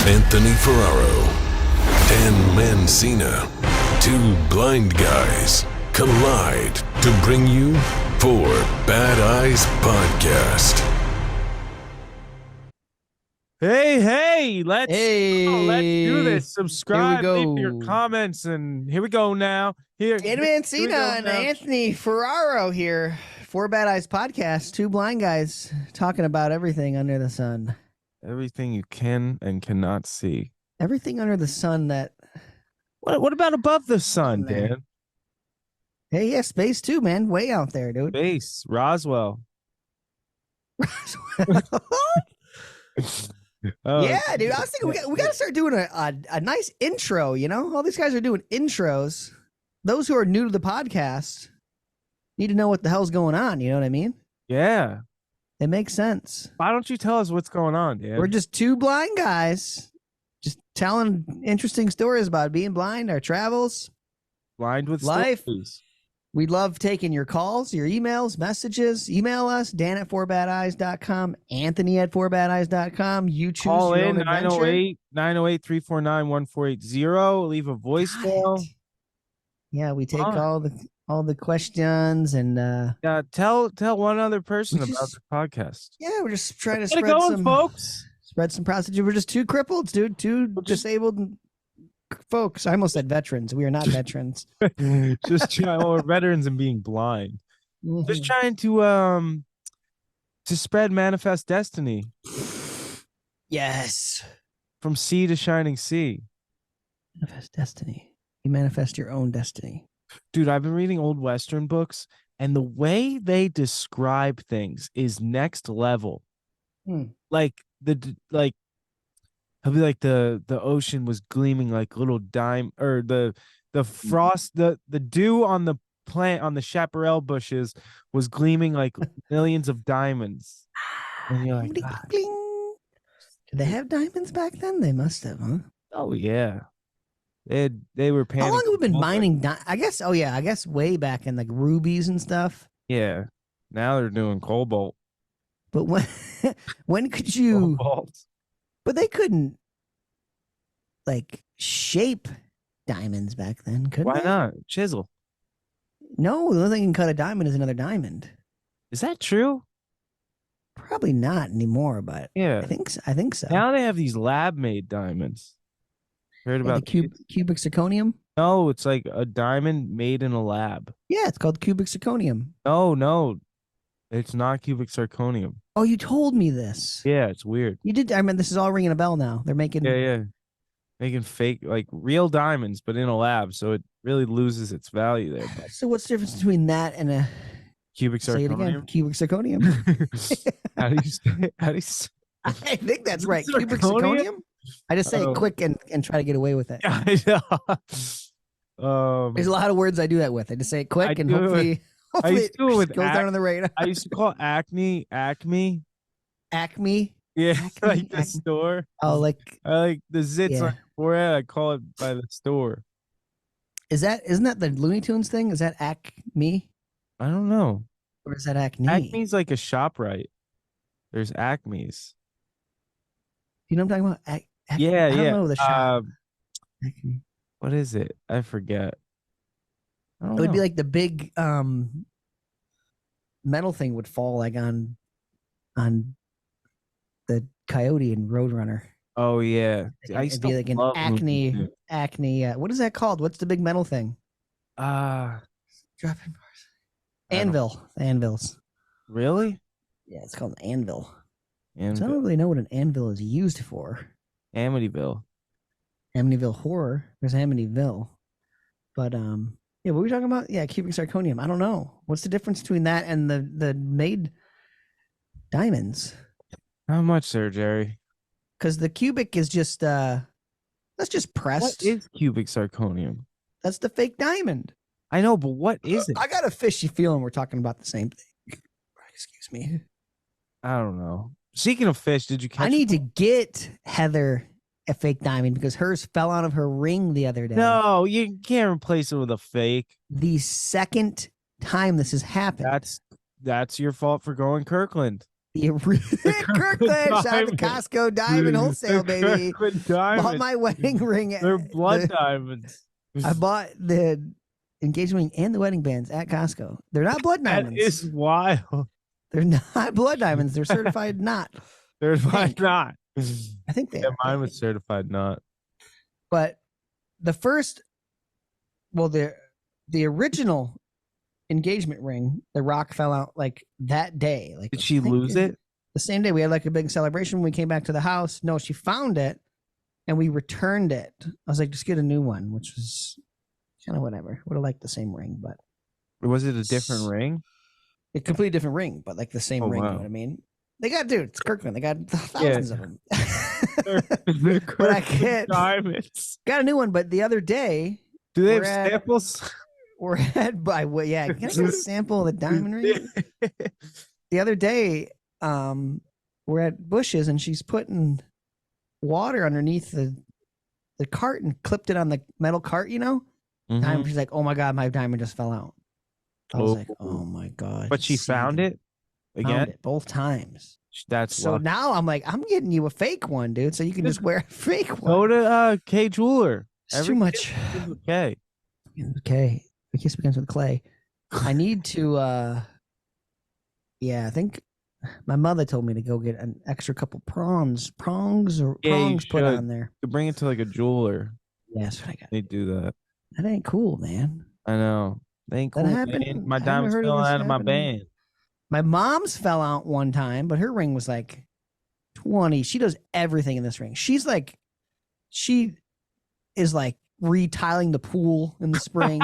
Anthony Ferraro, Dan Mancina. Two blind guys collide to bring you Four Bad Eyes Podcast. Hey, let's do this. Subscribe, leave your go. comments, and here we go now. Dan Mancina and Anthony Ferraro here. Four Bad Eyes Podcast. Two blind guys talking about everything under the sun. Everything you can and cannot see. Everything under the sun that... What about above the sun, there. Dan? Hey, yeah, space too, man. Way out there, dude. Space, Roswell. Yeah, dude. I was thinking we got to start doing a nice intro, you know? All these guys are doing intros. Those who are new to the podcast need to know what the hell's going on, you know what I mean? Yeah. It makes sense. Why don't you tell us what's going on, Dan? We're just two blind guys just telling interesting stories about being blind, our travels, blind with life. Stories. We love taking your calls, your emails, messages. Email us, Dan at fourbadeyes.com, Anthony at fourbadeyes.com. You choose Call your in own adventure. 908-349-1480. Leave a voicemail. Yeah, we take all the questions and yeah, tell one other person about the podcast. Yeah, we're just trying to spread some folks. Spread some prostitute. We're just two cripples, dude. Two disabled folks. I almost said veterans. We are not veterans. Just trying. Well, we're veterans and being blind. Mm-hmm. Just trying to spread manifest destiny. Yes. From sea to shining sea. Manifest destiny. You manifest your own destiny. Dude, I've been reading old Western books, and the way they describe things is next level. Like I'll be like the ocean was gleaming like little dime, or the frost, the dew on the plant on the chaparral bushes was gleaming like millions of diamonds. And you're like, did they have diamonds back then? They must have, huh? Oh yeah. They were panicking. How long have we been mining? I guess way back in like rubies and stuff. Yeah. Now they're doing cobalt. But when could you? Cobalt. But they couldn't like shape diamonds back then, could they? Why not? Chisel. No, the only thing can cut a diamond is another diamond. Is that true? Probably not anymore, but yeah, I think so. Now they have these lab-made diamonds. Heard about cubic zirconium? No, it's like a diamond made in a lab. Yeah, it's called cubic zirconium. No, it's not cubic zirconium. Oh, you told me this. Yeah, it's weird. You did. I mean, this is all ringing a bell now. They're making making fake, like real diamonds, but in a lab, so it really loses its value there. So what's the difference between that and a cubic zirconium? Say it again. Cubic zirconium. How do you say? I think that's right. Cubic zirconium. I just say it quick and try to get away with it. There's a lot of words I do that with. I just say it quick and hopefully it goes down on the radar. I used to call Acme. Acme? Yeah, Acme, like the store. Oh, I like the zits on your forehead. I call it by the store. Isn't that the Looney Tunes thing? Is that Acme? I don't know. Or is that Acme? Acme's like a ShopRite. There's Acme's. You know what I'm talking about? Yeah. I don't know the shop. Acme. What is it? I forget. It would be like the big metal thing would fall like on the Coyote and Roadrunner. Oh yeah, it'd be like an Acme. What is that called? What's the big metal thing? Dropping bars. Anvil. Anvils. Really? Yeah, it's called an anvil. So I don't really know what an anvil is used for. Amityville Horror. There's Amityville. But yeah, what were we talking about? Yeah, cubic zirconium. I don't know. What's the difference between that and the made diamonds? How much, sir, Jerry? Because the cubic is just that's just pressed. What is cubic zirconium? That's the fake diamond. I know, but what is it? I got a fishy feeling we're talking about the same thing. Excuse me. I don't know. Speaking of fish, did you catch? I need to get Heather a fake diamond because hers fell out of her ring the other day. No, you can't replace it with a fake. The second time this has happened. That's your fault for going Kirkland. The Kirkland, shout out to Costco Diamond Wholesale, baby. Bought my wedding ring. They're blood diamonds. I bought the engagement ring and the wedding bands at Costco. They're not blood diamonds. That is wild. They're not blood diamonds. They're certified not. Certified not. I think they Yeah, are. mine was certified not. But the first, well, the original engagement ring, the rock fell out like that day. Like, did she lose it? The same day. We had like a big celebration when we came back to the house. No, she found it and we returned it. I was like, just get a new one, which was kind of whatever. Would have liked the same ring, but was it a different ring? A completely different ring, but like the same ring. Wow. You know what I mean? They got, dude, it's Kirkland. They got thousands of them. They're But I can't. Diamonds. Got a new one, but the other day, do they have samples? We're at yeah. Can I get a sample of the diamond ring? The other day, we're at Bush's and she's putting water underneath the cart and clipped it on the metal cart. You know, diamond. She's like, "Oh my god, my diamond just fell out." I was like, "Oh my god!" But she found it again. Found it both times. That's so lucky. now I'm like, I'm getting you a fake one, dude, so you can just wear a fake one. Go to K Jeweler. It's too much. Okay. Okay. The kiss begins with clay. I need to I think my mother told me to go get an extra couple prongs put on there. To bring it to like a jeweler. Yeah, that's what I got. They do that. That ain't cool, man. I know. They ain't cool. That happened. Man. My diamond's fell out of my band. My mom's fell out one time, but her ring was like 20. She does everything in this ring. She is like retiling the pool in the spring.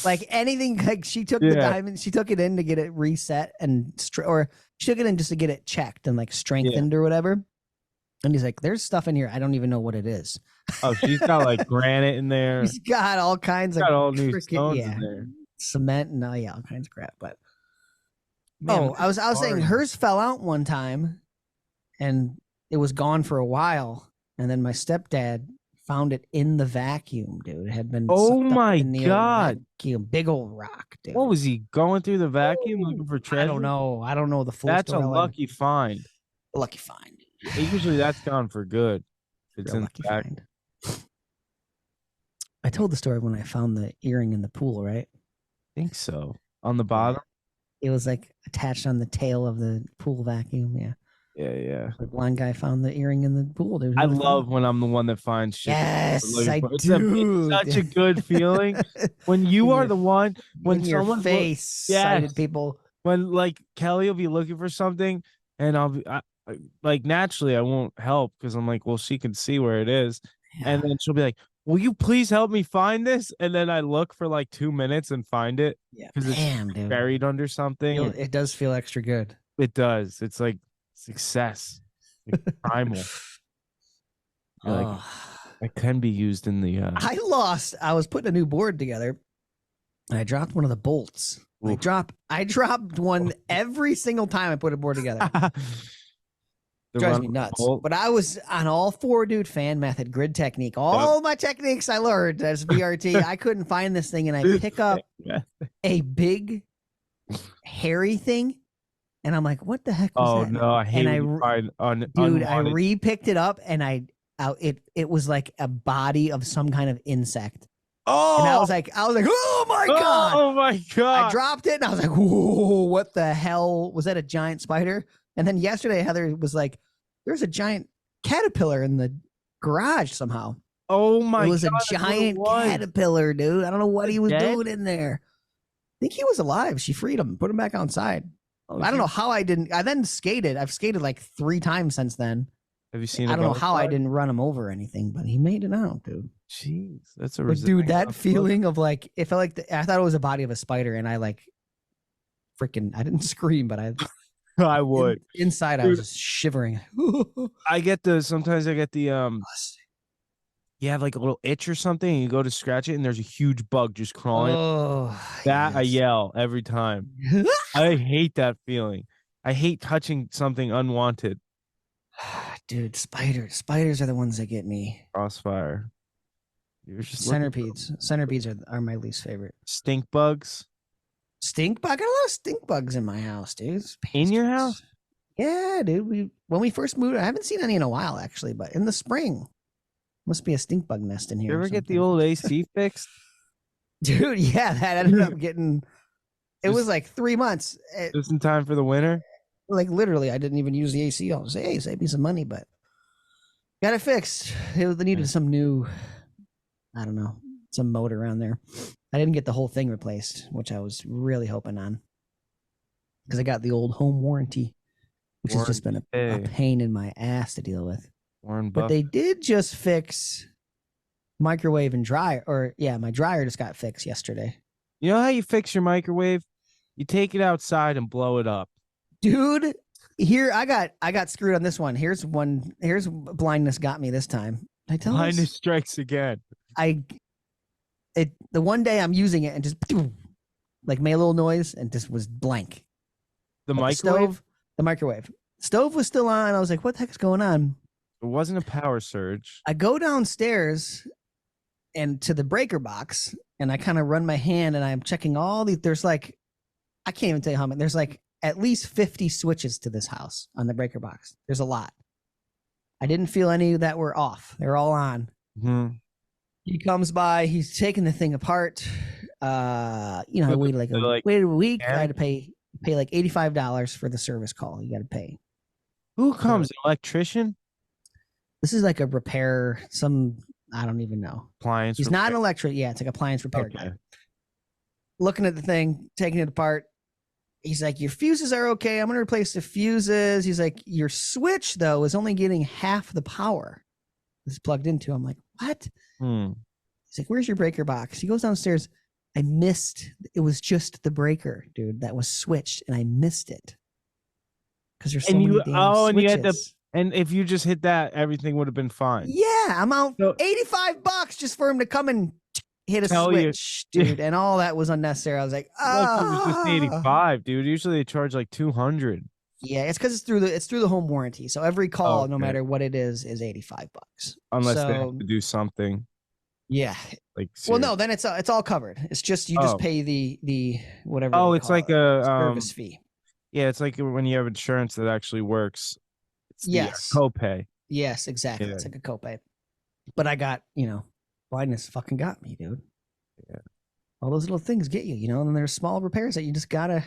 Like anything, like she took the diamond, she took it in to get it reset and or she took it in just to get it checked and like strengthened or whatever. And he's like, there's stuff in here. I don't even know what it is. Oh, she's got like granite in there. She's got all kinds of all new stones in there. Cement and all kinds of crap. But I was saying hers fell out one time and it was gone for a while. And then my stepdad found it in the vacuum, dude. It had been my god, big old rock, dude. What was he going through the vacuum looking for treasure? I don't know the full That's story. a lucky find. A lucky find. Usually that's gone for good. It's in the find. I told the story when I found the earring in the pool, right? I think so. On the bottom? It was like attached on the tail of the pool vacuum. Yeah. Yeah. The blind guy found the earring in the pool, dude. I love when I'm the one that finds shit. Yes, I do. It's such a good feeling when you are the one when someone sighted people. When like Kelly will be looking for something, and I'll be like naturally I won't help because I'm like, well, she can see where it is, and then she'll be like, will you please help me find this? And then I look for like 2 minutes and find it because it's buried under something. It does feel extra good. It does. It's like success, like primal. Like it can be used in the. I was putting a new board together, and I dropped one of the bolts. I dropped one every single time I put a board together. Drives me nuts. But I was on all four, dude. Fan method, grid technique, all my techniques I learned as VRT. I couldn't find this thing, and I pick up a big, hairy thing, and I'm like, "What the heck was that?" No, I hate I re-picked it up, and it was like a body of some kind of insect. Oh, and I was like, "Oh my god!" Oh my god! I dropped it, and I was like, "Whoa, what the hell was that? A giant spider?" And then yesterday, Heather was like, "There's a giant caterpillar in the garage somehow." Oh my god! It was a giant caterpillar, dude. I don't know what he was doing in there. I think he was alive. She freed him, put him back outside. I don't know how I didn't. I then skated. I've skated like 3 times since then. Have you seen? I don't know how I didn't run him over or anything, but he made it out, dude. Jeez, that's dude. That feeling of like, it felt like I thought it was a body of a spider, and I like freaking. I didn't scream, but I would. Inside, I was just shivering. Sometimes I get the you have like a little itch or something, and you go to scratch it, and there's a huge bug just crawling. I yell every time. I hate that feeling. I hate touching something unwanted. Dude, spiders are the ones that get me. Crossfire. You're just centipedes. Centipedes are my least favorite. Stink bugs. Stink bug? I got a lot of stink bugs in my house, dude. In your house? Yeah, dude. When we first moved, I haven't seen any in a while actually, but in the spring, must be a stink bug nest in here. You ever get the old AC fixed? Dude, yeah, that ended up getting. It was like 3 months. Just in time for the winter. Like literally, I didn't even use the AC. I was like, hey, save me some money, but got it fixed. They needed some new, I don't know, some motor around there. I didn't get the whole thing replaced, which I was really hoping on, because I got the old home warranty, which has just been a pain in my ass to deal with. But they did just fix microwave and dryer, or yeah, my dryer just got fixed yesterday. You know how you fix your microwave? You take it outside and blow it up. Dude, here I got screwed on this one. Here's blindness got me this time. I tell blindness strikes again. The one day I'm using it and just like made a little noise and just was blank. The microwave? Stove, the microwave. Stove was still on. I was like, what the heck's going on? It wasn't a power surge. I go downstairs and to the breaker box, and I kind of run my hand and I'm checking all these. There's like, I can't even tell you how many. There's like at least 50 switches to this house on the breaker box. There's a lot. I didn't feel any that were off. They're all on. Mm-hmm. He comes by. He's taking the thing apart. I waited waited a week. I had to pay like $85 for the service call. You got to pay. Who comes? An electrician? This is like a repair. I don't even know. Appliance. He's not an electrician. Yeah, it's like appliance repair guy. Looking at the thing, taking it apart. He's like, your fuses are okay. I'm going to replace the fuses. He's like, your switch, though, is only getting half the power it's plugged into. I'm like, what? He's like, where's your breaker box? He goes downstairs. I missed. It was just the breaker, dude, that was switched, and I missed it. Because there's so many damn switches. And you had to. And if you just hit that, everything would have been fine. Yeah, I'm out $85 just for him to come and hit a switch, dude. And all that was unnecessary. I was like, oh. It was just 85, dude. Usually they charge like 200. Yeah, it's because it's through the home warranty. So every call, no matter what it is $85. Unless they have to do something. Yeah. Like seriously. Well, no, then it's all covered. It's just you just pay the whatever. Oh, it's like a service fee. Yeah, it's like when you have insurance that actually works. It's yes. The copay. Yes, exactly. Yeah. It's like a copay. But I got, blindness fucking got me, dude. Yeah. All those little things get you, and then there's small repairs that you just gotta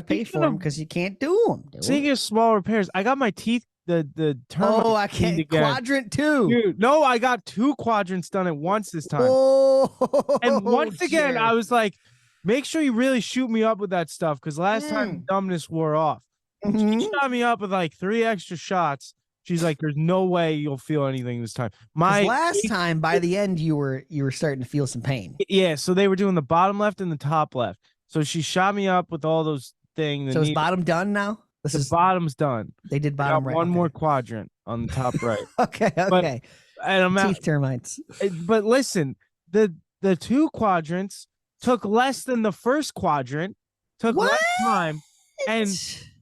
pay for them because you can't do them. Dude. Speaking of small repairs, I got my teeth, the terminal. Oh, I can't. Quadrant 2. Dude, no, I got 2 quadrants done at once this time. Oh, and once again, I was like, make sure you really shoot me up with that stuff because last time dumbness wore off. She shot me up with like 3 extra shots. She's like, "There's no way you'll feel anything this time." Last time, by the end, you were starting to feel some pain. Yeah, so they were doing the bottom left and the top left. So she shot me up with all those things. So is bottom done now? The bottom's done. They did bottom right. One more quadrant on the top right. Okay. And I'm teeth termites. But listen, the 2 quadrants took less than the first quadrant. Took less time, and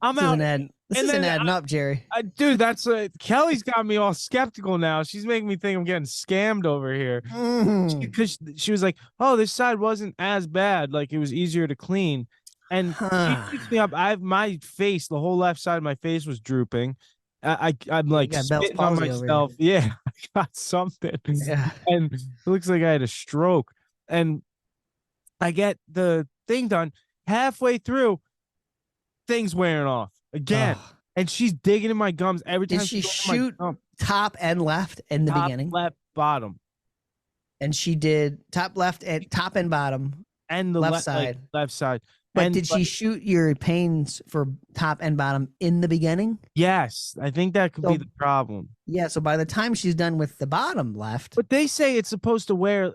I'm out. This isn't adding up, Jerry. Dude, that's Kelly's got me all skeptical now. She's making me think I'm getting scammed over here. Because she was like, "Oh, this side wasn't as bad. Like it was easier to clean." And she picks me up. My face, the whole left side of my face was drooping. I'm like spitting on myself. Yeah, I got something. Yeah. And it looks like I had a stroke. And I get the thing done. Halfway through, thing's wearing off again. And she's digging in my gums every time. Did she shoot top and left in the beginning? Left, bottom. And she did top left and top and bottom. And the left side. Like, left side. But did she shoot your pains for top and bottom in the beginning? Yes. I think that could be the problem. Yeah. So by the time she's done with the bottom left. But they say it's supposed to wear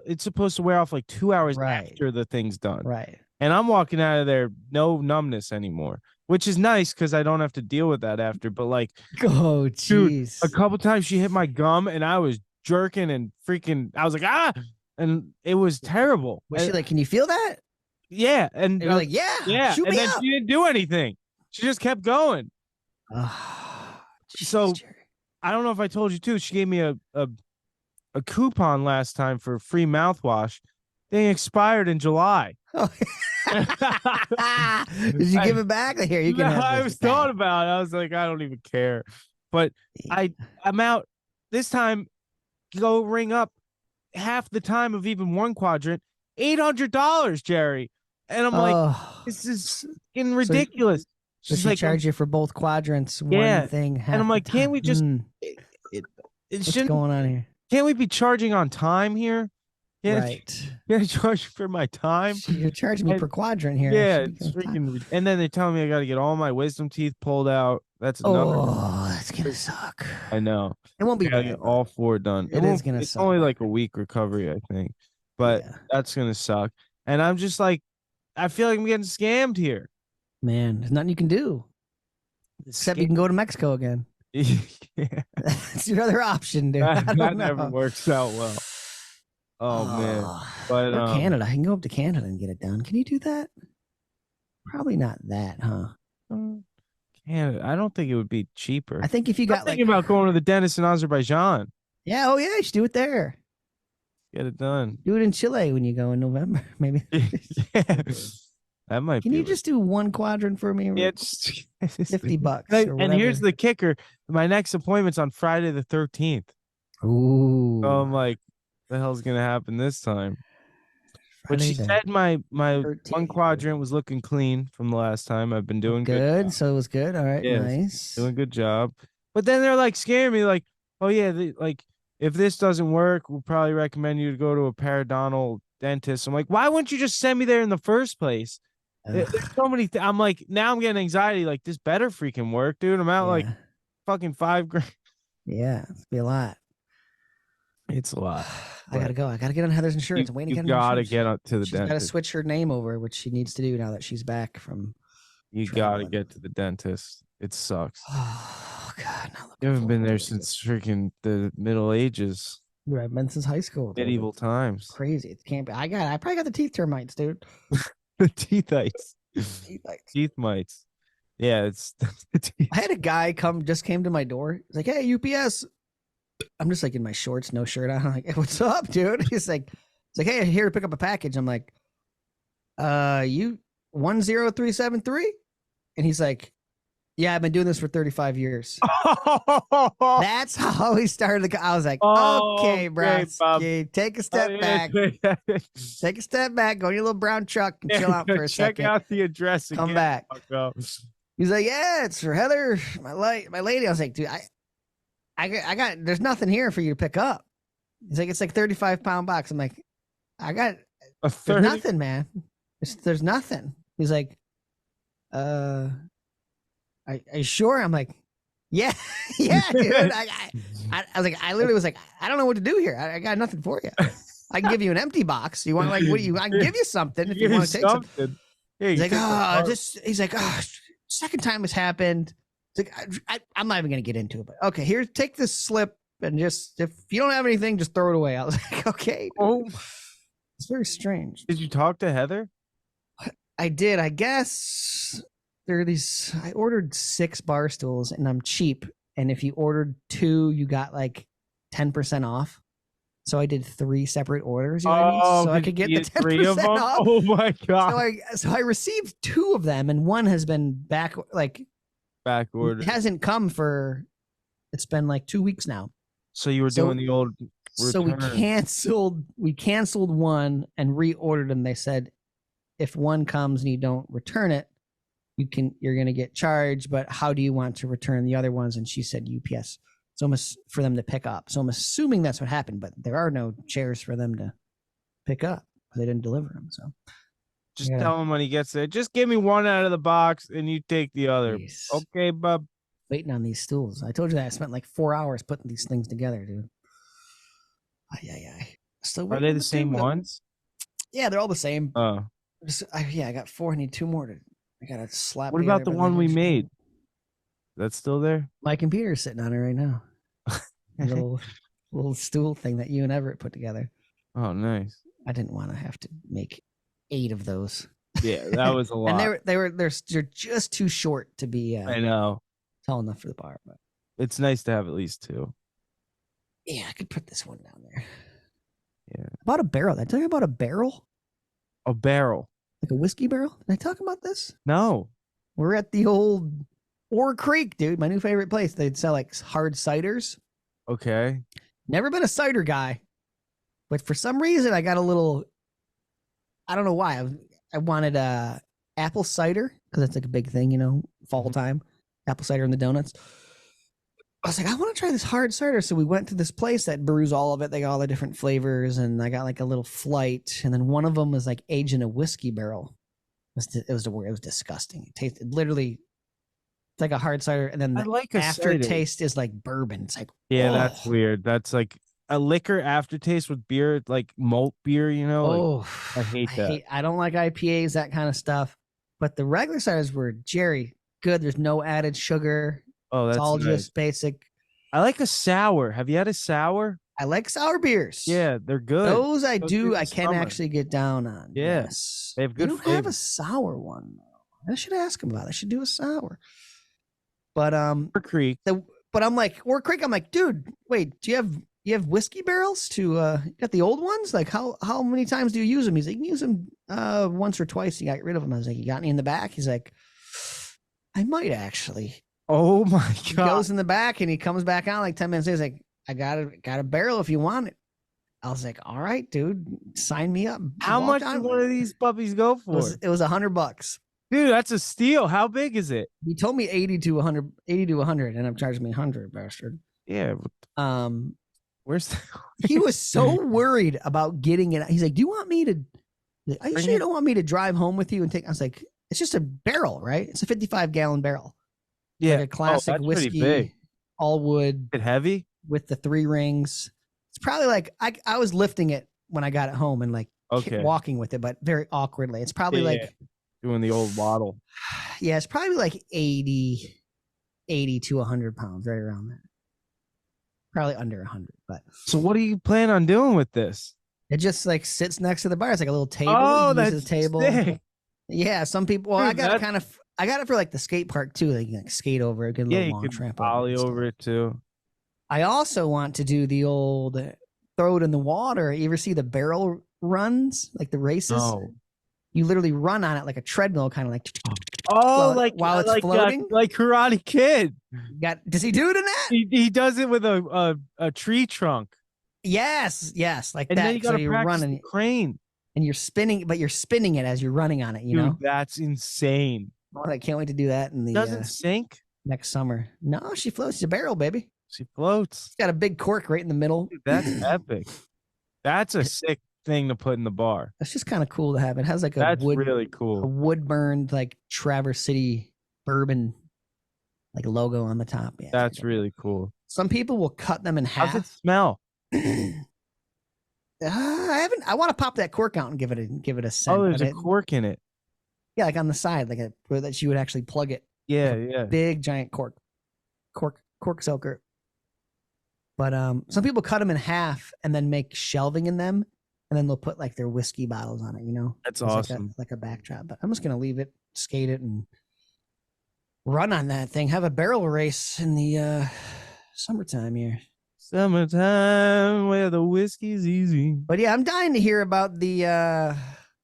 off like 2 hours after the thing's done. Right. And I'm walking out of there, no numbness anymore, which is nice because I don't have to deal with that after. But like, oh, jeez. A couple times she hit my gum and I was jerking and freaking, I was like, ah, and it was terrible. Was she like, can you feel that? Yeah. And you're like, yeah. And then she didn't do anything. She just kept going. So Jerry. I don't know if I told you too. She gave me a coupon last time for free mouthwash. thing expired in July. Oh. Did you give it back? Here, you can. I was thought about it. I was like, I don't even care. But I'm out this time. Go ring up half the time of even one quadrant, $800, Jerry. And I'm like, this is fucking ridiculous. So she charge you for both quadrants, one thing. And I'm like, can't we just? What's going on here? Can't we be charging on time here? Yeah, right. You're charging for my time. You're charging me per quadrant here. Yeah, it's freaking. And then they're telling me I got to get all my wisdom teeth pulled out. That's another. Oh, that's gonna suck. I know. It won't be. I get all 4 done. It is gonna suck. It's only like a week recovery, I think, but that's gonna suck. And I'm just like, I feel like I'm getting scammed here. Man, there's nothing you can do except you can go to Mexico again. Yeah. That's your other option, dude. That never works out well. Oh man, but or Canada. I can go up to Canada and get it done. Can you do that? Probably not that, huh? Canada. I don't think it would be cheaper. I think if you got thinking about going to the dentist in Azerjaiban. Yeah. Oh yeah, you should do it there. Get it done. Do it in Chile when you go in November, maybe. Yeah. That might. Can you just do one quadrant for me? Yeah, just $50. And here's the kicker: my next appointment's on Friday the 13th. Ooh. So I'm like, the hell's gonna happen this time? But she said my 13th. One quadrant was looking clean from the last time. I've been doing good. So it was good. All right, nice. Doing a good job. But then they're like scaring me, like, oh yeah, like if this doesn't work, we'll probably recommend you to go to a periodontal dentist. I'm like, why wouldn't you just send me there in the first place? There's so many. I'm like, now I'm getting anxiety. Like, this better freaking work, dude. I'm out like fucking $5,000. Yeah, it's be a lot. It's a lot. I gotta go. I gotta get on Heather's insurance. I'm waiting to get You gotta get up to the dentist. Gotta switch her name over, which she needs to do now that she's back from. You gotta get to the dentist. It sucks. Oh God! You haven't been there since freaking the Middle Ages. I've been since high school. Medieval times. Crazy. It can't be. I probably got the teeth termites, dude. The teethites. Teeth mites. Yeah, it's the teeth. I had a guy just came to my door. He's like, "Hey, UPS." I'm just like in my shorts, no shirt on. I'm like, hey, "What's up, dude?" He's like, "Hey, I'm here to pick up a package." I'm like, "You 10373?" And he's like, "Yeah, I've been doing this for 35 years." That's how he started. I was like, "Okay, bro, take a step back. Take a step back. Go in your little brown truck and chill out for a second. Check out the address and come back." He's like, "Yeah, it's for Heather, my lady." I was like, "Dude, I got. There's nothing here for you to pick up." He's like, "It's like 35-pound box." I'm like, "I got. There's nothing, man. There's nothing." He's like, Are you sure?" I'm like, yeah, dude. I was like, I literally was like, I don't know what to do here. I got nothing for you. I can give you an empty box. You want I can give you something if you want to take something. Yeah, he's like, he's like, second time it's happened. It's like, I'm not even going to get into it, but okay, here, take this slip and just, if you don't have anything, just throw it away. I was like, okay. Oh, it's very strange. Did you talk to Heather? I did. I guess there are these, I ordered 6 bar stools and I'm cheap. And if you ordered 2, you got like 10% off. So I did 3 separate orders. You know what I mean? So I could get the 10% off. Oh my God. So I received 2 of them and one has been back ordered. It hasn't come it's been like 2 weeks now. So you were doing the old return. So we canceled one and reordered and they said, if one comes and you don't return it, you're going to get charged, but how do you want to return the other ones? And she said UPS. So for them to pick up. So I'm assuming that's what happened, but there are no chairs for them to pick up because they didn't deliver them. So just tell him when he gets there, just give me one out of the box and you take the other. Jeez. Okay, bub. Waiting on these stools. I told you that I spent like 4 hours putting these things together, dude. Are they the same ones? Yeah, they're all the same. Oh. I got 4. I need 2 more. I got to slap. What about the one we made? That's still there? My computer's sitting on it right now. A little stool thing that you and Everett put together. Oh, nice. I didn't want to have to make 8 of those. Yeah, that was a lot. And they're just too short to be. I know. Tall enough for the bar, but it's nice to have at least 2. Yeah, I could put this one down there. Yeah. About a barrel. Did I tell you about a barrel? A barrel. Like a whiskey barrel? Did I talk about this? No. We're at the old Ore Creek, dude. My new favorite place. They'd sell like hard ciders. Okay. Never been a cider guy, but for some reason I got a little. I don't know why. I wanted apple cider because that's like a big thing, fall time. Apple cider in the donuts. I was like, I want to try this hard cider. So we went to this place that brews all of it. They got all the different flavors, and I got like a little flight. And then one of them was like aged in a whiskey barrel. It was disgusting. It tasted literally. It's like a hard cider, and then the aftertaste is like bourbon. It's like, that's weird. That's like a liquor aftertaste with beer, like malt beer. I hate that. I don't like IPAs, that kind of stuff. But the regular ciders were good. There's no added sugar. Oh, that's it's all nice. just basic. I like a sour. Have you had a sour? I like sour beers. Yeah, they're good. Those I do. I can actually get down on. Yeah, yes, they have good. You don't have a sour one. I should ask him about it. I should do a sour. But Ore Creek. But I'm like, Ore Creek. I'm like, dude, wait. Do you have whiskey barrels to? You got the old ones? Like how many times do you use them? He's like, you can use them once or twice. You got rid of them. I was like, you got any in the back? He's like, I might actually. Oh my god! He goes in the back and he comes back out like 10 minutes later. He's like, I got a barrel if you want it. I was like, all right, dude, sign me up. How much do one of these puppies go for? It was $100. Dude, that's a steal. How big is it? He told me 80 to 100, and I'm charging me 100, bastard. Yeah. Where's the... He was so worried about getting it. He's like, do you want me to? Are you sure you don't want me to drive home with you and take? I was like, it's just a barrel, right? It's a 55-gallon barrel. Yeah, like a classic whiskey, all wood. Is it heavy with the 3 rings? It's probably like I was lifting it when I got it home and like walking with it, but very awkwardly. It's probably doing the old waddle. Yeah, it's probably like 80 to 100 pounds, right around there. Probably under 100. But so, what do you plan on doing with this? It just like sits next to the bar. It's like a little table. Oh, that's a table. Sick. Yeah, some people. Well, I got I got it for like the skate park too. Like you can skate over it, get a little long tramp ollie over it too. I also want to do the old throw it in the water. You ever see the barrel runs, like the races? No. You literally run on it like a treadmill, kind of like. Oh, while it's floating, like Karate Kid. Does he do it in that? He does it with a tree trunk. Yes, like and that. Then you gotta practice the crane, and you're spinning, but you're spinning it as you're running on it. You know, that's insane. Oh, I can't wait to do that in the. Doesn't sink next summer. No, she floats. She's a barrel, baby. She floats. She's got a big cork right in the middle. Dude, that's epic. That's a sick thing to put in the bar. That's just kind of cool to have. It has like really cool. A wood burned like Traverse City bourbon like logo on the top. Yeah, that's really cool. Some people will cut them in half. How's it smell? I want to pop that cork out and give it a scent. Oh, there's a cork in it. Yeah, like on the side, like where that you would actually plug it. Yeah, like yeah. Big giant cork soaker. But some people cut them in half and then make shelving in them, and then they'll put like their whiskey bottles on it. You know, that's awesome. Like a backdrop. But I'm just gonna leave it, skate it, and run on that thing. Have a barrel race in the summertime here. Summertime where the whiskey's easy. But yeah, I'm dying to hear about the.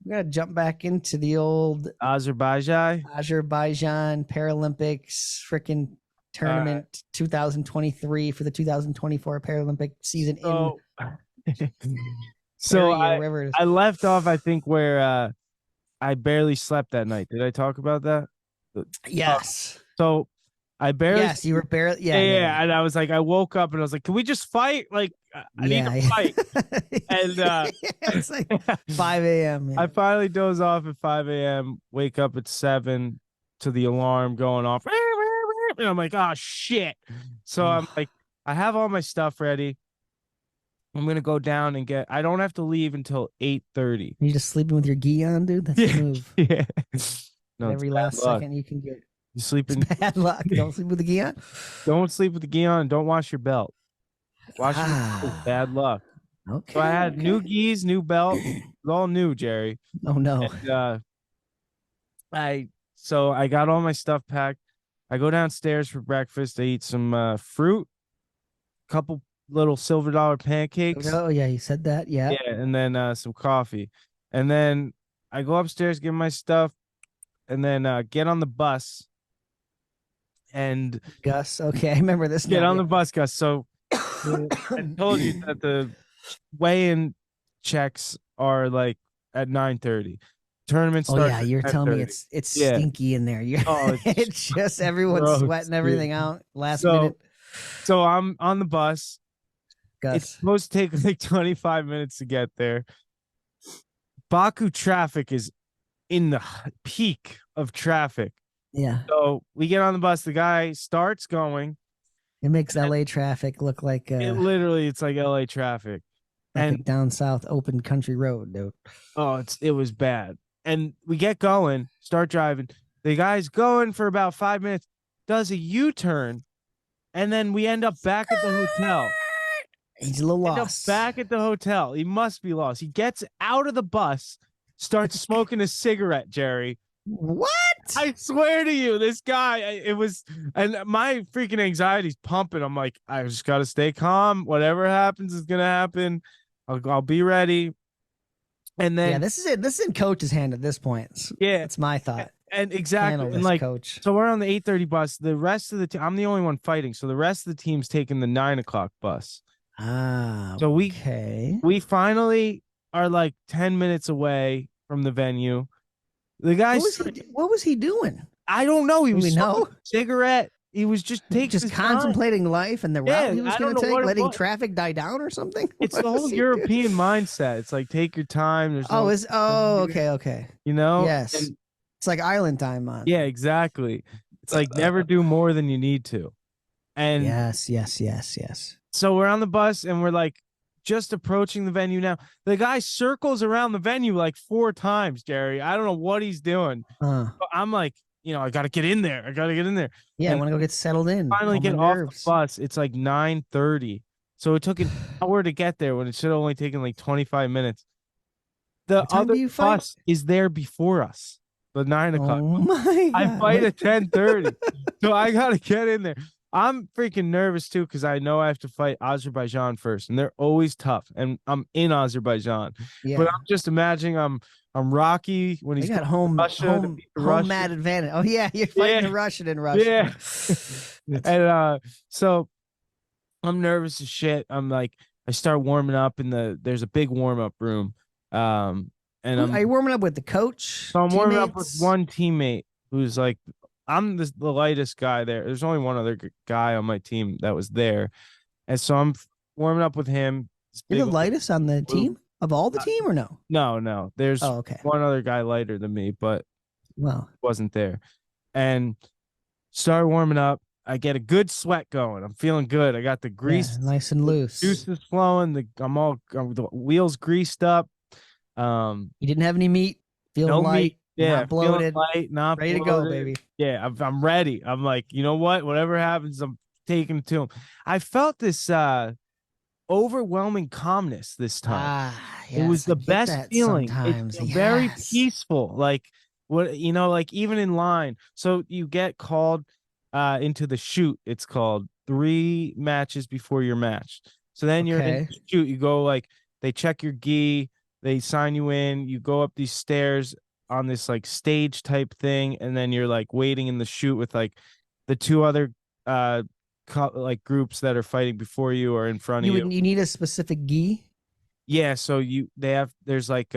We gotta jump back into the old Azerjaiban Paralympics freaking tournament 2023 for the 2024 Paralympic season. So I left off, I think, where I barely slept that night. Did I talk about that? Yes. So I barely. Yes, you were barely. Yeah. And I was like, I woke up and I was like, can we just fight? Like, I need to fight. And it's like 5 a.m. Yeah. I finally doze off at 5 a.m. Wake up at 7 to the alarm going off. And I'm like, oh shit. So I'm like, I have all my stuff ready. I'm gonna go down and I don't have to leave until 8:30. You just sleeping with your gi on, dude? That's the move. Yeah. No, every last second you can get. You sleeping? Bad luck. Don't sleep with the gi on. Don't sleep with the gi on. And don't wash your belt. Washing is bad luck. Okay. So I had new gis, new belt. It was all new, Jerry. Oh no. And, I got all my stuff packed. I go downstairs for breakfast. I eat some fruit, couple little silver dollar pancakes. Oh yeah, you said that. Yeah. Yeah, and then some coffee. And then I go upstairs, get my stuff, and then get on the bus. And Gus. Okay, I remember this. get now, on yeah. the bus, Gus. So I told you that the weigh-in checks are like at 9:30. Tournament Oh starts. yeah, at you're telling me 10:30. it's Yeah. stinky in there. You're, Oh, it's just everyone's gross, sweating everything dude. out last minute. So I'm on the bus. It's Gus. supposed to take like 25 minutes to get there. Baku traffic is in the peak of traffic. Yeah, So we get on the bus. The guy starts going. it makes LA traffic look like It's like LA traffic. a And down south open country road, dude. oh, it was bad. And we get going, start driving. The guy's going for about 5 minutes, does a U-turn, and then we end up back at the hotel. He's a little End up lost. back at the hotel. He must be lost. He gets out of the bus, starts smoking a cigarette, Jerry. What? I swear to you, this guy, and my freaking anxiety's pumping. I'm like, I just got to stay calm. Whatever happens is going to happen. I'll be ready. And then, Yeah, this is it. This is in coach's hand at this point. yeah, That's my thought. and exactly. Handle And this, like, coach. so we're on the 8:30 bus. The rest of the team, I'm the only one fighting. So the rest of the team's taking the 9 o'clock bus. Ah, So okay. we finally are like 10 minutes away from the venue. The guy, What was he doing? I don't know. He Do was we know? smoking a cigarette. He was just taking Just his time. contemplating life and the Yeah, route he was I going don't to know what take, it letting was. traffic die down or something. It's What the was whole he European mindset. It's like take your time. There's no, okay. you know. Yes, And- it's like island time on. yeah, exactly. It's like never do more than you need to. And Yes. so we're on the bus and we're like just approaching the venue now. The guy circles around the venue like 4 times, Jerry. I don't know what he's doing. But I'm like, I got to get in there. Yeah, I And want to go get settled in. Finally Calm get my off the nerves. bus. It's like 9:30. So it took an hour to get there when it should have only taken like 25 minutes. The What time other do you fight? bus is there before us. The 9 o'clock. Oh my I God. fight at 10:30. So I gotta get in there. I'm freaking nervous too because I know I have to fight Azerbaijan first, and they're always tough. And I'm in Azerbaijan, Yeah. but I'm just imagining I'm Rocky when They he's got going home to Russia to home beat the home Russians. mat advantage. Oh yeah, you're fighting Yeah. a Russian in Russia. Yeah. And so I'm nervous as shit. I'm like, I start warming up there's a big warm up room. And Are you warming up with the coach? so I'm warming up with teammates? one teammate who's like, I'm the lightest guy there. There's only one other guy on my team that was there. And so I'm warming up with him. This You're the big- lightest on the team of all the team, or no? No. There's Oh, okay. one other guy lighter than me, but Well, wasn't there. And started warming up. I get a good sweat going. I'm feeling good. I got the grease, yeah, nice and loose. juices flowing. The wheels greased up. You didn't have any meat. Feeling No light. meat. Yeah, not bloated. feeling light, not Ready to go, bloated. baby. Yeah, I'm ready. I'm like, you know what? Whatever happens, I'm taking it to him. I felt this overwhelming calmness this time. It was the best feeling. Sometimes. It's very Yes. peaceful. Like like even in line. So you get called into the shoot. It's called 3 matches before your match. So then you're in Okay. the shoot. You go like they check your gi, they sign you in. You go up these stairs on this like stage type thing, and then you're like waiting in the shoot with like the 2 other like groups that are fighting before you or in front of you. You need a specific gi. Yeah, so there's like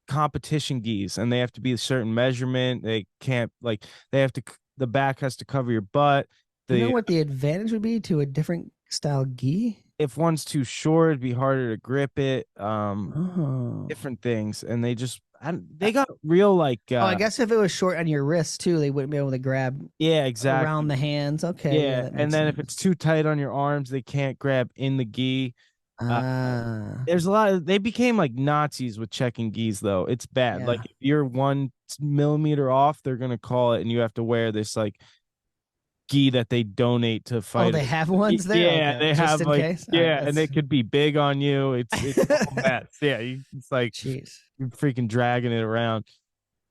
competition gis, and they have to be a certain measurement. They can't the back has to cover your butt. You know what the advantage would be to a different style gi? If one's too short, it'd be harder to grip it. Oh. Different things, and they got real like. I guess if it was short on your wrists too, they wouldn't be able to grab Yeah, exactly. around the hands. Okay. Yeah, that and makes then if sense. it's too tight on your arms, they can't grab in the gi. Ah. There's a lot they became like Nazis with checking gis though. It's bad. Yeah. Like if you're 1 millimeter off, they're gonna call it, and you have to wear this like gi that they donate to Oh, fighters. they have ones there. Yeah, Okay, they just have in like case? All right, yeah, and that's- it could be big on you. It's a whole mess. Yeah, it's like Jeez. you're freaking dragging it around,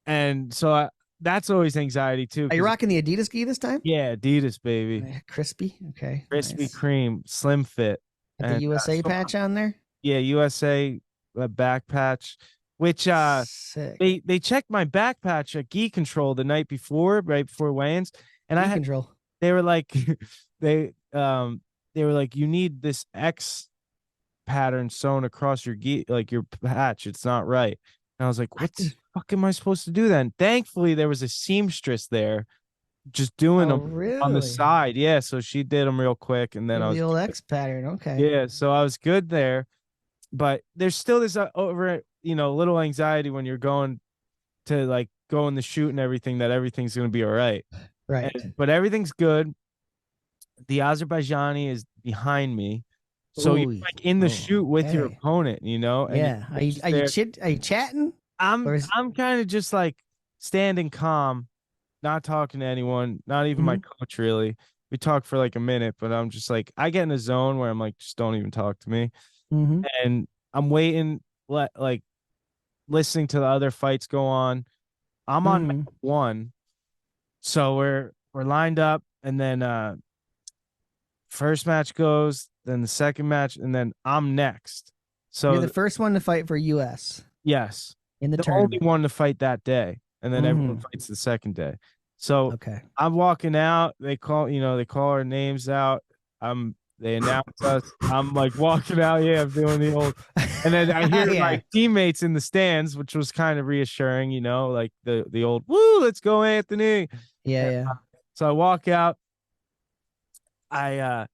and so that's always anxiety too. Are you 'cause- rocking the Adidas gi this time? Yeah, Adidas baby, Crispy. Okay. Krispy nice. Kreme, Slim Fit. The USA patch on there? Yeah, USA back patch, which Sick. they checked my back patch at Gi Control the night before, right before weigh-ins, and Gi Control. they were like they were like, you need this X pattern sewn across your gi, like your patch. It's not right. And I was like, what the fuck am I supposed to do then? Thankfully, there was a seamstress there just doing them on the side. Yeah, so she did them real quick, and then I was the old X pattern. Okay. Yeah, so I was good there, but there's still this little anxiety when you're going to like go in the shoot and everything, that everything's gonna be all right. Right. But everything's good. The Azerbaijani is behind me, so you're like in the shoot with your opponent, And yeah. Are you chatting? I'm kind of just like standing calm, not talking to anyone, not even my coach really. We talk for like a minute, but I'm just like, I get in a zone where I'm like, just don't even talk to me. And I'm waiting, like listening to the other fights go on. I'm on match 1. So we're lined up, and then first match goes, then the second match, and then I'm next. So you're the first one to fight for US. Yes. In the only one to fight that day, and then everyone fights the second day. So I'm walking out. They call our names out. They announce us. I'm like walking out. Yeah, I'm doing the old. And then I hear my teammates in the stands, which was kind of reassuring. Like the old "Woo, let's go, Anthony." Yeah. So I walk out. The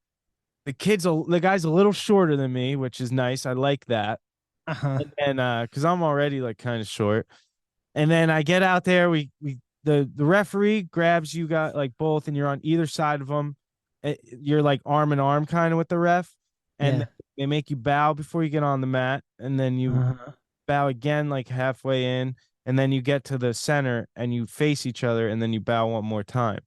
guy's a little shorter than me, which is nice. I like that. And because I'm already like kind of short. And then I get out there. The referee grabs you guys like both, and you're on either side of them. You're like arm in arm kind of with the ref, and they make you bow before you get on the mat, and then you bow again like halfway in, and then you get to the center and you face each other, and then you bow one more time,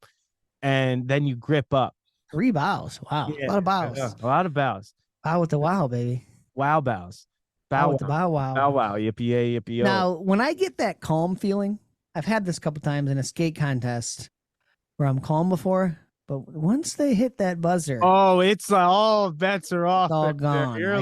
and then you grip up. 3 bows. Wow. Yeah, a lot of bows. Yeah, a lot of bows. Bow with the wow, baby. Wow bows. Bow with the bow wow. Bow wow. Yippee yay, yippee yo. Now, when I get that calm feeling, I've had this a couple times in a skate contest where I'm calm before, but once they hit that buzzer, it's like all bets are off. It's all gone. You're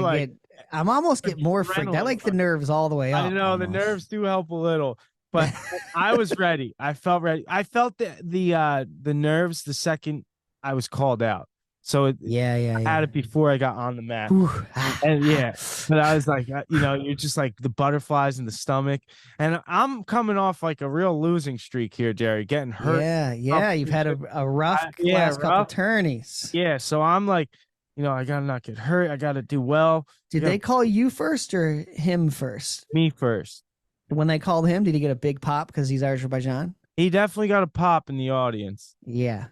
I'm almost get more freaked. I like the nerves all the way up. I know the nerves do help a little, but I was ready. I felt ready. I felt the nerves the second I was called out. So I had it before I got on the mat. And but I was like, you're just like the butterflies in the stomach. And I'm coming off like a real losing streak here, Jerry, getting hurt. Yeah. You've had a rough last couple tourneys. Yeah. So I'm like, I got to not get hurt. I got to do well. Did they call you first or him first? Me first. When they called him, did he get a big pop because he's Azerbaijan? He definitely got a pop in the audience. Yeah.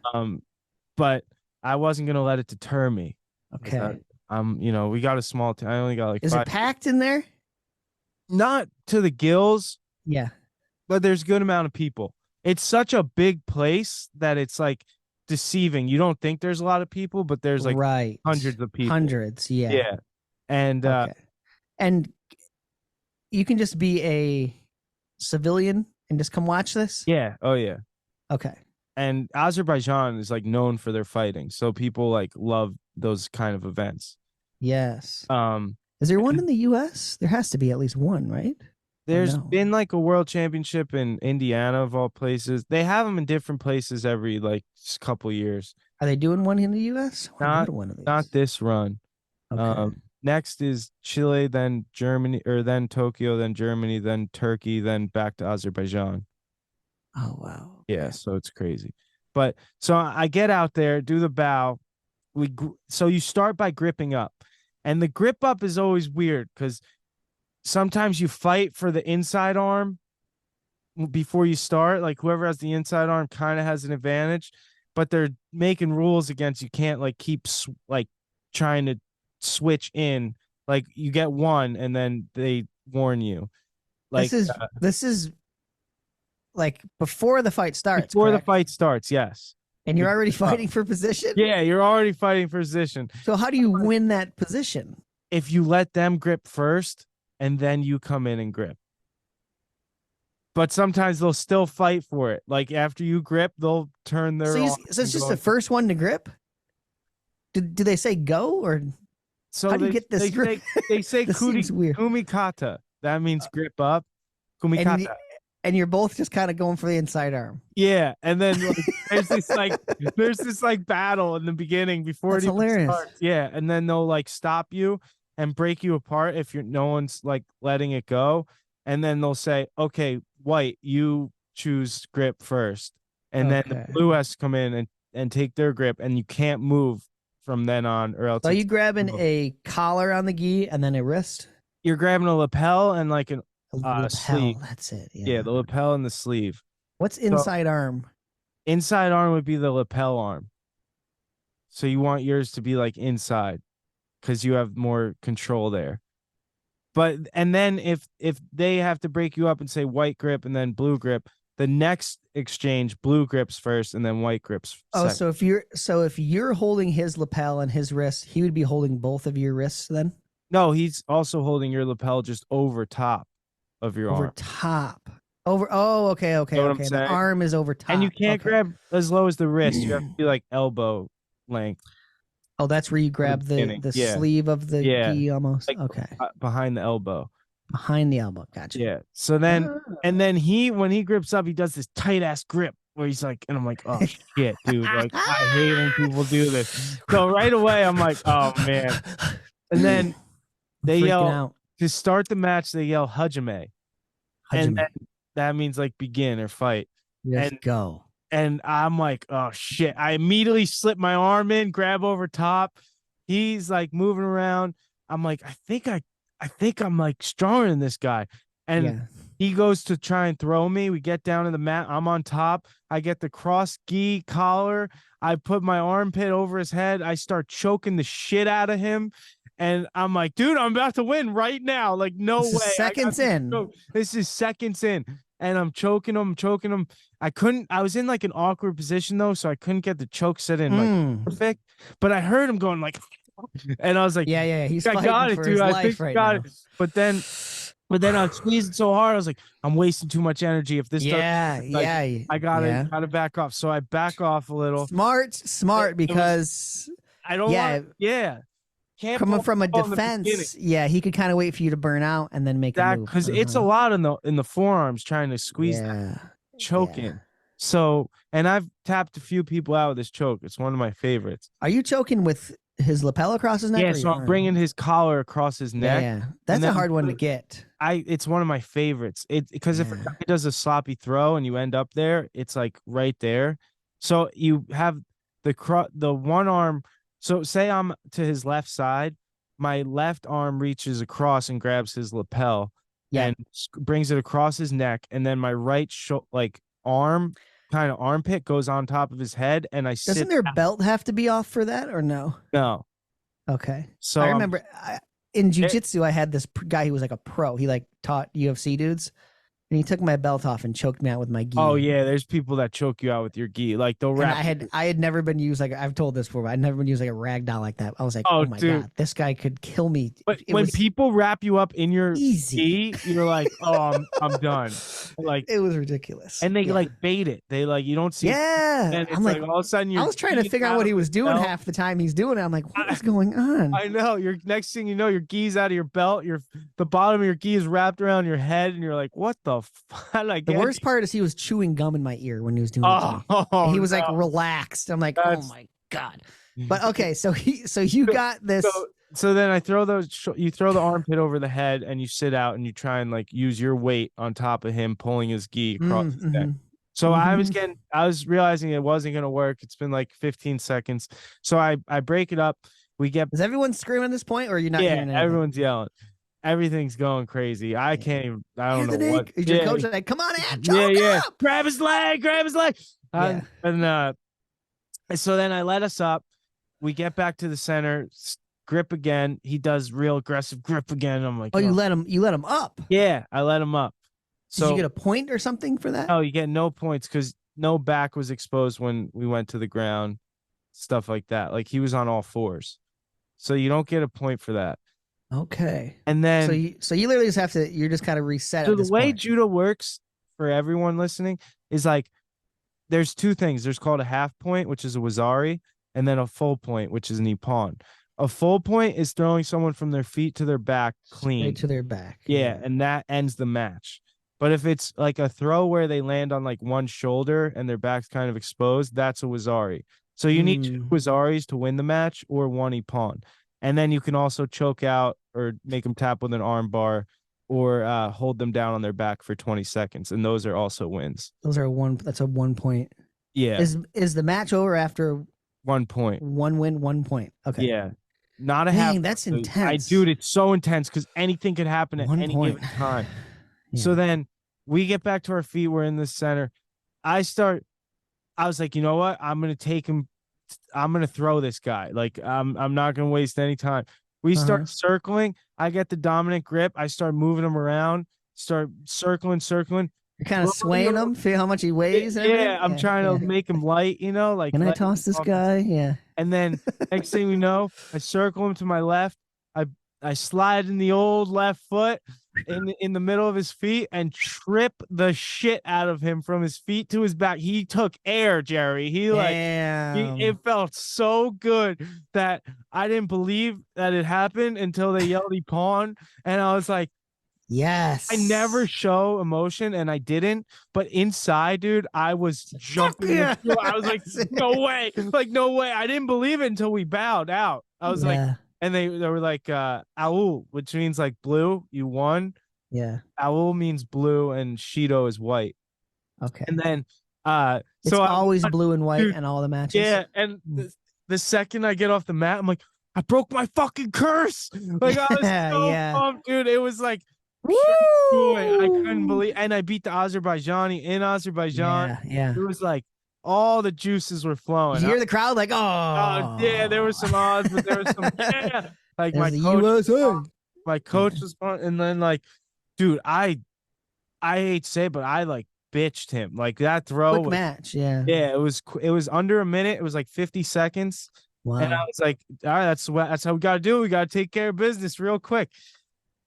But I wasn't gonna let it deter me. Okay. We got a small I only got like. Is 5. it packed in there? Not to the gills. Yeah. But there's a good amount of people. It's such a big place that it's like deceiving. You don't think there's a lot of people, but there's like hundreds of people. Hundreds, yeah. Yeah. And and you can just be a civilian and just come watch this? Yeah. Oh yeah. Okay. And Azerbaijan is like known for their fighting, so people like love those kind of events. Yes. Is there one in the U.S.? There has to be at least one, right? There's been like a world championship in Indiana of all places. They have them in different places every like couple years. Are they doing one in the U.S.? Not this run. Okay. Next is Chile, then Germany, or then Tokyo, then Germany, then Turkey, then back to Azerbaijan. Oh, wow. Yeah, so it's crazy. But so I get out there, do the bow. So you start by gripping up. And the grip up is always weird because sometimes you fight for the inside arm before you start. Like whoever has the inside arm kind of has an advantage, but they're making rules against you can't like keep like trying to switch in. Like you get one and then they warn you. Like this is like before the fight starts. Before the fight starts, yes. And you're already fighting for position? Yeah, you're already fighting for position. So how do you win that position? If you let them grip first and then you come in and grip. But sometimes they'll still fight for it. Like after you grip, they'll turn their. So it's just the first one to grip? Do they say go or? So How do you get this grip? They say This seems weird. kumikata. That means grip up. Kumikata. And you're both just kind of going for the inside arm. Yeah, and then like, there's this battle in the beginning before That's it even hilarious. starts. Yeah, and then they'll like stop you and break you apart if no one's like letting it go, and then they'll say, "Okay, white, you choose grip first," and then the blue has to come in and take their grip, and you can't move from then on, or else. So you grabbing a collar on the gi and then a wrist? You're grabbing a lapel and like a lapel. sleeve. That's it. Yeah, the lapel and the sleeve. What's inside arm? Inside arm would be the lapel arm. So you want yours to be like inside because you have more control there. And then if they have to break you up and say white grip and then blue grip, the next exchange, blue grips first and then white grips second. So if you're holding his lapel and his wrist, he would be holding both of your wrists then? No, he's also holding your lapel just over top of your arm. Over top. Okay. You know what I'm The saying? arm is over top. And you can't grab as low as the wrist. You have to be like elbow length. Oh, that's where you grab the sleeve of the gi almost. Like behind the elbow. Behind the elbow. Gotcha. Yeah. So then, and then when he grips up, he does this tight ass grip where he's like, and I'm like, oh shit, dude. Like, I hate when people do this. So right away, I'm like, oh man. And then they yell out. To start the match, they yell Hajime. And that means like begin or fight. Let's go. And I'm like, oh shit. I immediately slip my arm in, grab over top. He's like moving around. I'm like, I think I'm like stronger than this guy. And he goes to try and throw me. We get down to the mat. I'm on top. I get the cross gi collar. I put my armpit over his head. I start choking the shit out of him. And I'm like, dude, I'm about to win right now. Like, no way. Seconds in. This is seconds in. And I'm choking him. I was in like an awkward position though, so I couldn't get the choke set in like perfect. But I heard him going like, and I was like, yeah. He's I got it, for dude. his I life think right got now. it. But then I was squeezing so hard. I was like, I'm wasting too much energy. If this I gotta back off. So I back off a little. Smart because I don't want. Coming from a defense, he could kind of wait for you to burn out and then make a move. Because it's a lot in the forearms trying to squeeze choke in. So, and I've tapped a few people out with this choke. It's one of my favorites. Are you choking with his lapel across his neck? Yeah, so I'm bringing his collar across his neck. Yeah. That's a hard one to get. It's one of my favorites. Because if a guy does a sloppy throw and you end up there, it's like right there. So you have the one arm. So say I'm to his left side, my left arm reaches across and grabs his lapel and brings it across his neck. And then my right arm, kind of armpit goes on top of his head. And Doesn't their belt have to be off for that or no? No. Okay. So I remember in jiu-jitsu, I had this guy who was like a pro. He like taught UFC dudes. And he took my belt off and choked me out with my gi. Oh yeah, there's people that choke you out with your gi. Like they'll wrap. I had never been used I've told this before, but I'd never been used like a rag doll like that. I was like, oh my god, this guy could kill me. But when people wrap you up in your gi, you're like, oh, I'm done. Like it was ridiculous. And they like bait it. They like you don't see. Yeah. And it's like all of a sudden I was trying to figure out what he was doing half the time he's doing it. I'm like, what is going on? I know. Next thing you know, your gi's out of your belt. The bottom of your gi is wrapped around your head, and you're like, what the fuck? Like the worst part is he was chewing gum in my ear when he was doing it. He was like relaxed. I'm like, oh my god. But okay, so you got this. So then I you throw the armpit over the head and you sit out and you try and like use your weight on top of him pulling his gi across his neck. So I was realizing it wasn't going to work. It's been like 15 seconds. So I break it up. Is everyone screaming at this point or are you not hearing anything? Everyone's yelling. Everything's going crazy. I can't even. I don't know what. Is your coach like, come on, choke up! Grab his leg. And so then I let us up. We get back to the center. Grip again. He does real aggressive grip again. I'm like, oh, you let him up. Yeah, I let him up. So did you get a point or something for that? No, you get no points because no back was exposed when we went to the ground. Stuff like that. Like he was on all fours, so you don't get a point for that. Okay. And then so you literally just have to, you're just kind of reset. So the way judo works for everyone listening is like there's two things. There's called a half point, which is a wazari, and then a full point, which is an ippon. A full point is throwing someone from their feet to their back clean. Straight to their back. Yeah, and that ends the match. But if it's like a throw where they land on like one shoulder and their back's kind of exposed, that's a Wazari. So you need 2 Wazaris to win the match or 1 ippon. And then you can also choke out or make them tap with an arm bar or hold them down on their back for 20 seconds. And those are also wins. That's a 1 point. Yeah. Is the match over after 1 point? 1 win, 1 point. Okay. Yeah. Not a half. Dang, that's intense. Dude, it's so intense because anything could happen at 1 any point. given time. Yeah. So then we get back to our feet. We're in the center. I was like, you know what? I'm going to take him. I'm going to throw this guy. Like, I'm not going to waste any time. We start circling. I get the dominant grip. I start moving him around, start circling. You're kind of swaying him, feel how much he weighs. Yeah, I'm trying to make him light, like. Can I toss this guy? Yeah. And then next thing we know, I circle him to my left. I slide in the old left foot in the middle of his feet and trip the shit out of him from his feet to his back. He took air, Jerry. It felt so good that I didn't believe that it happened until they yelled ippon, and I was like, yes. I never show emotion, and I didn't. But inside, dude, I was jumping. I was like, no way. Like, no way. I didn't believe it until we bowed out. I was like, and they were like, Aul, which means like blue, you won. Yeah. Aul means blue, and Shido is white. Okay. And then, it's so always blue and white in all the matches. Yeah. And the second I get off the mat, I'm like, I broke my fucking curse. Like, I was so pumped, dude. It was like, woo! I couldn't believe, and I beat the Azerbaijani in Azerbaijan. Yeah. It was like all the juices were flowing. Did you hear the crowd like, oh yeah, there was some odds, but there was some like my coach was fun, and then like, dude, I hate to say it, but I like bitched him. Like that throw quick match. Yeah, it was under a minute. It was like 50 seconds. Wow. And I was like, all right, that's how we gotta do it. We gotta take care of business real quick.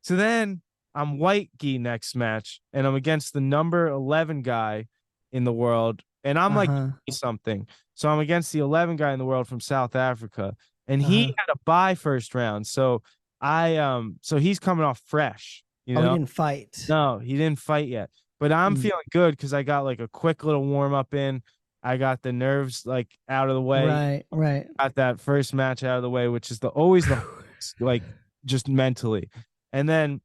So then I'm white gi next match, and I'm against the number 11 guy in the world, and I'm like something. So I'm against the 11 guy in the world from South Africa, and he had a bye first round. So so he's coming off fresh. You know, he didn't fight. No, he didn't fight yet. But I'm feeling good because I got like a quick little warm up in. I got the nerves like out of the way. Right. Got that first match out of the way, which is always the like just mentally. And then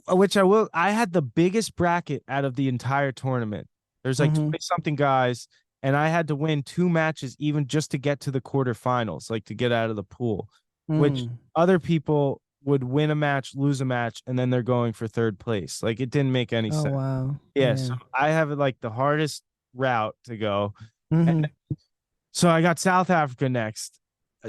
which I had the biggest bracket out of the entire tournament. There's like 20 something guys, and I had to win 2 matches even just to get to the quarterfinals, like to get out of the pool, which other people would win a match, lose a match, and then they're going for 3rd place. Like it didn't make any sense. Wow. Yeah, so I have like the hardest route to go. And so I got South Africa next.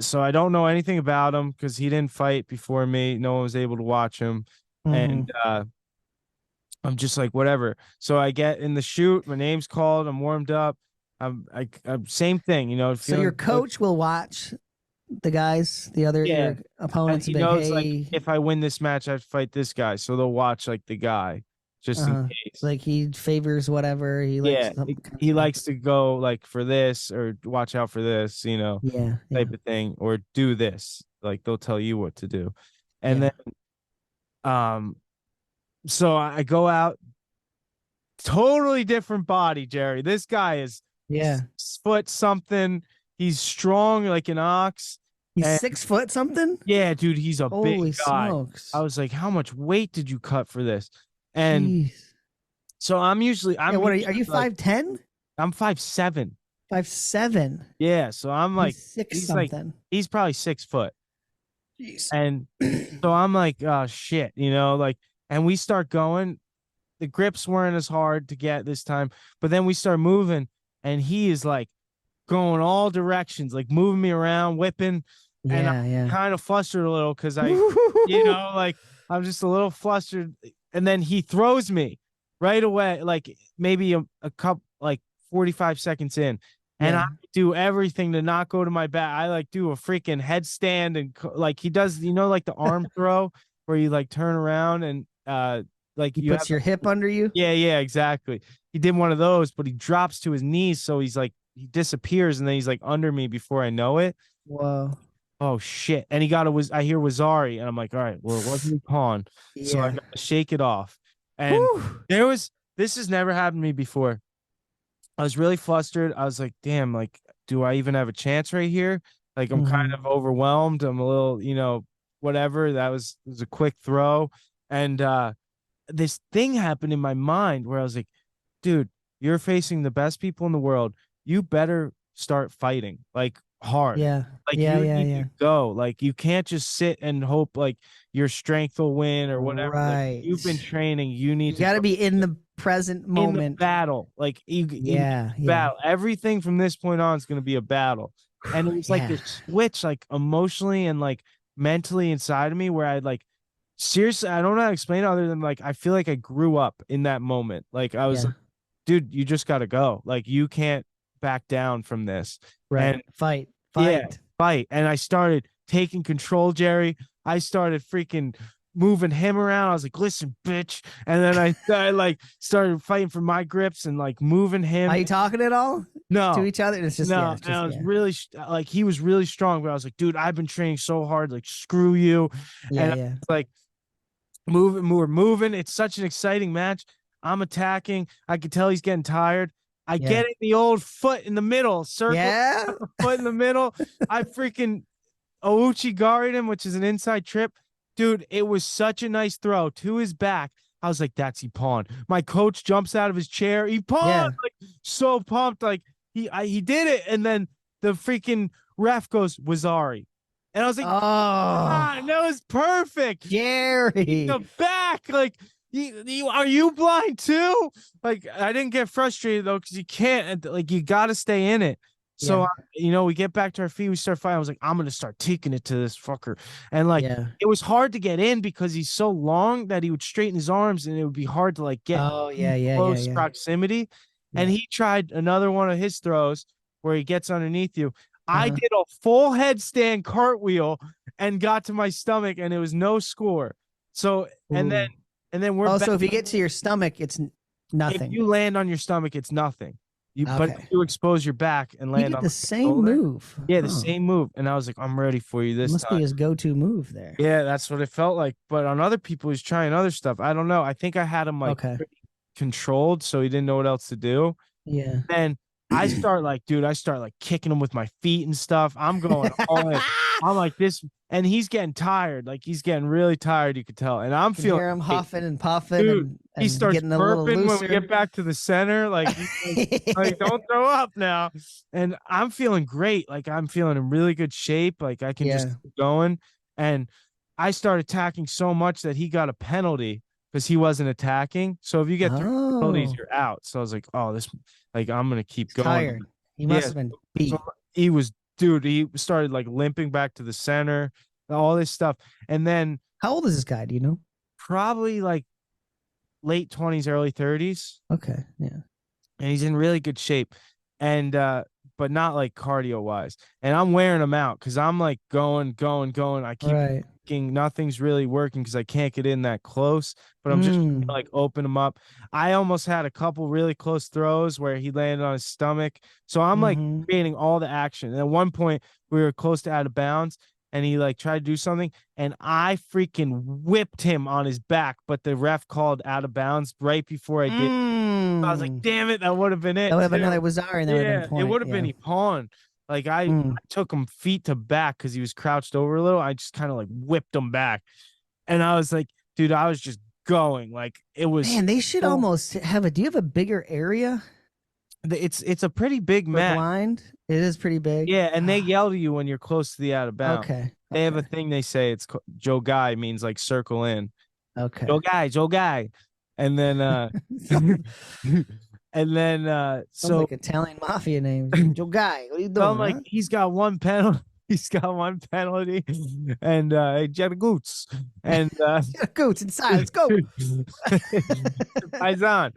So I don't know anything about him because he didn't fight before me. No one was able to watch him. And I'm just like, whatever. So I get in the shoot. My name's called. I'm warmed up. I'm same thing, you know. So your coach will watch the guys, the other your opponents. And he knows like if I win this match, I have to fight this guy. So they'll watch like the guy just in case. Like he favors whatever he likes. He likes to go like for this or watch out for this, you know, type of thing, or do this. Like they'll tell you what to do. And then so I go out, totally different body, Jerry. This guy is 6 foot something. He's strong like an ox. He's 6 foot something? Yeah, dude, he's a big guy. Smokes. I was like, how much weight did you cut for this? And so I'm usually what are you 5'10"? I'm 5'7". 5'7". Yeah, so I'm like he's something. Like, he's probably 6 foot. Jeez. And so I'm like, oh shit, you know, like, and we start going. The grips weren't as hard to get this time, but then we start moving, and he is like going all directions, like moving me around, whipping. And I'm kind of flustered a little because you know, like I'm just a little flustered. And then he throws me right away, like maybe a couple, like 45 seconds in. And I do everything to not go to my back. I like do a freaking headstand and like he does, you know, like the arm throw where you like turn around and like he puts your hip under you. Yeah, exactly. He did one of those, but he drops to his knees. So he's like, he disappears and then he's like under me before I know it. Whoa. Oh shit. And I hear Wazari, and I'm like, all right, well, it wasn't Pawn. So I Yeah. gotta shake it off. And this has never happened to me before. I was really flustered. I was like, damn, like, do I even have a chance right here? Like, I'm kind of overwhelmed. I'm a little, whatever. It was a quick throw. And this thing happened in my mind where I was like, dude, you're facing the best people in the world. You better start fighting, like, hard. Yeah. Like, Yeah. you Yeah. need Yeah. to go. Like, you can't just sit and hope like your strength will win or whatever. Right. Like, you've been training. You need You got to be in the present in the moment. battle. Like, battle. Everything from this point on is going to be a battle. And it was like this switch, like, emotionally and like mentally inside of me, where I'd like, seriously, I don't know how to explain it other than like I feel like I grew up in that moment. Like, I was like, dude, you just gotta go. Like, you can't back down from this. Right. And Fight. fight. And I started taking control, Jerry. I started freaking moving him around. I was like, listen, bitch. And then I like started fighting for my grips and like moving him. Are you talking at all? No. To each other? It's just, no. And I was really like, he was really strong, but I was like, dude, I've been training so hard. Like, screw you. And I was like, we're moving. It's such an exciting match. I'm attacking. I could tell he's getting tired. I get it, the old foot in the middle, circle, foot in the middle. I freaking Ouchi-garied him, which is an inside trip. Dude, it was such a nice throw to his back. I was like, that's Ippon. My coach jumps out of his chair. Ippon, like, so pumped. Like, he did it. And then the freaking ref goes, Wazari. And I was like, that was perfect. Jerry. The back, like, are you blind too? Like, I didn't get frustrated though, because you can't, like, you got to stay in it. So, we get back to our feet, we start fighting. I was like, I'm going to start taking it to this fucker. And like, it was hard to get in because he's so long that he would straighten his arms and it would be hard to like get close proximity. And he tried another one of his throws where he gets underneath you. I did a full headstand cartwheel and got to my stomach, and it was no score. So, and then we're so if you get to your stomach, it's nothing. If you land on your stomach, it's nothing. But if you expose your back and land on the same move. Yeah, the same move. And I was like, I'm ready for you this time. Must be his go-to move there. Yeah, that's what it felt like. But on other people, he's trying other stuff. I don't know. I think I had him like pretty controlled, so he didn't know what else to do. Yeah. And I start like kicking him with my feet and stuff. I'm going all in. I'm like this, and he's getting tired. Like, he's getting really tired. You could tell, and I'm feeling. Hear him huffing and puffing. Dude, and he starts getting a little burping when looser. we get back to the center. Like, like, don't throw up now. And I'm feeling great. Like, I'm feeling in really good shape. Like, I can just keep going. And I start attacking so much that he got a penalty because he wasn't attacking. So if you get 3 penalties, you're out. So I was like, oh, this, like, I'm gonna keep going. Tired. He must have been beat. So he was, dude. He started like limping back to the center, all this stuff. And then, how old is this guy? Do you know? Probably like late 20s, early 30s. Okay, yeah. And he's in really good shape, and but not like cardio wise. And I'm wearing him out because I'm like going. I keep thinking nothing's really working because I can't get in that close. But I'm just trying to, like, open him up. I almost had a couple really close throws where he landed on his stomach. So I'm like creating all the action. And at one point we were close to out of bounds, and he like tried to do something, and I freaking whipped him on his back, but the ref called out of bounds right before I did. I was like, damn it, that would have been it. That would have been another Wazari, and that would have been a point. It would have been Ippon. Like, I took him feet to back because he was crouched over a little. I just kind of like whipped him back. And I was like, dude, I was just going. Like, it was. Man, they should almost have do you have a bigger area? It's a pretty big match. Blind? It is pretty big. Yeah, and they yell to you when you're close to the out of bounds. Okay. They have a thing they say, it's Joe Guy, means like circle in. Okay. Joe Guy. And then Sounds like Italian mafia name. Joe Guy, what are you doing? I'm like, he's got one penalty. He's got one penalty, and Jenna Goots, and Goots inside. Let's go. Paisan.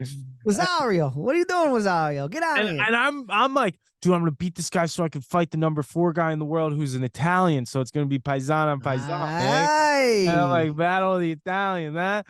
Wasario, what are you doing, Wasario? Get out of here. And I'm like, dude, I'm gonna beat this guy so I can fight the number 4 guy in the world who's an Italian. So it's gonna be Paisan on Paisan. And I'm like, battle of the Italian, that.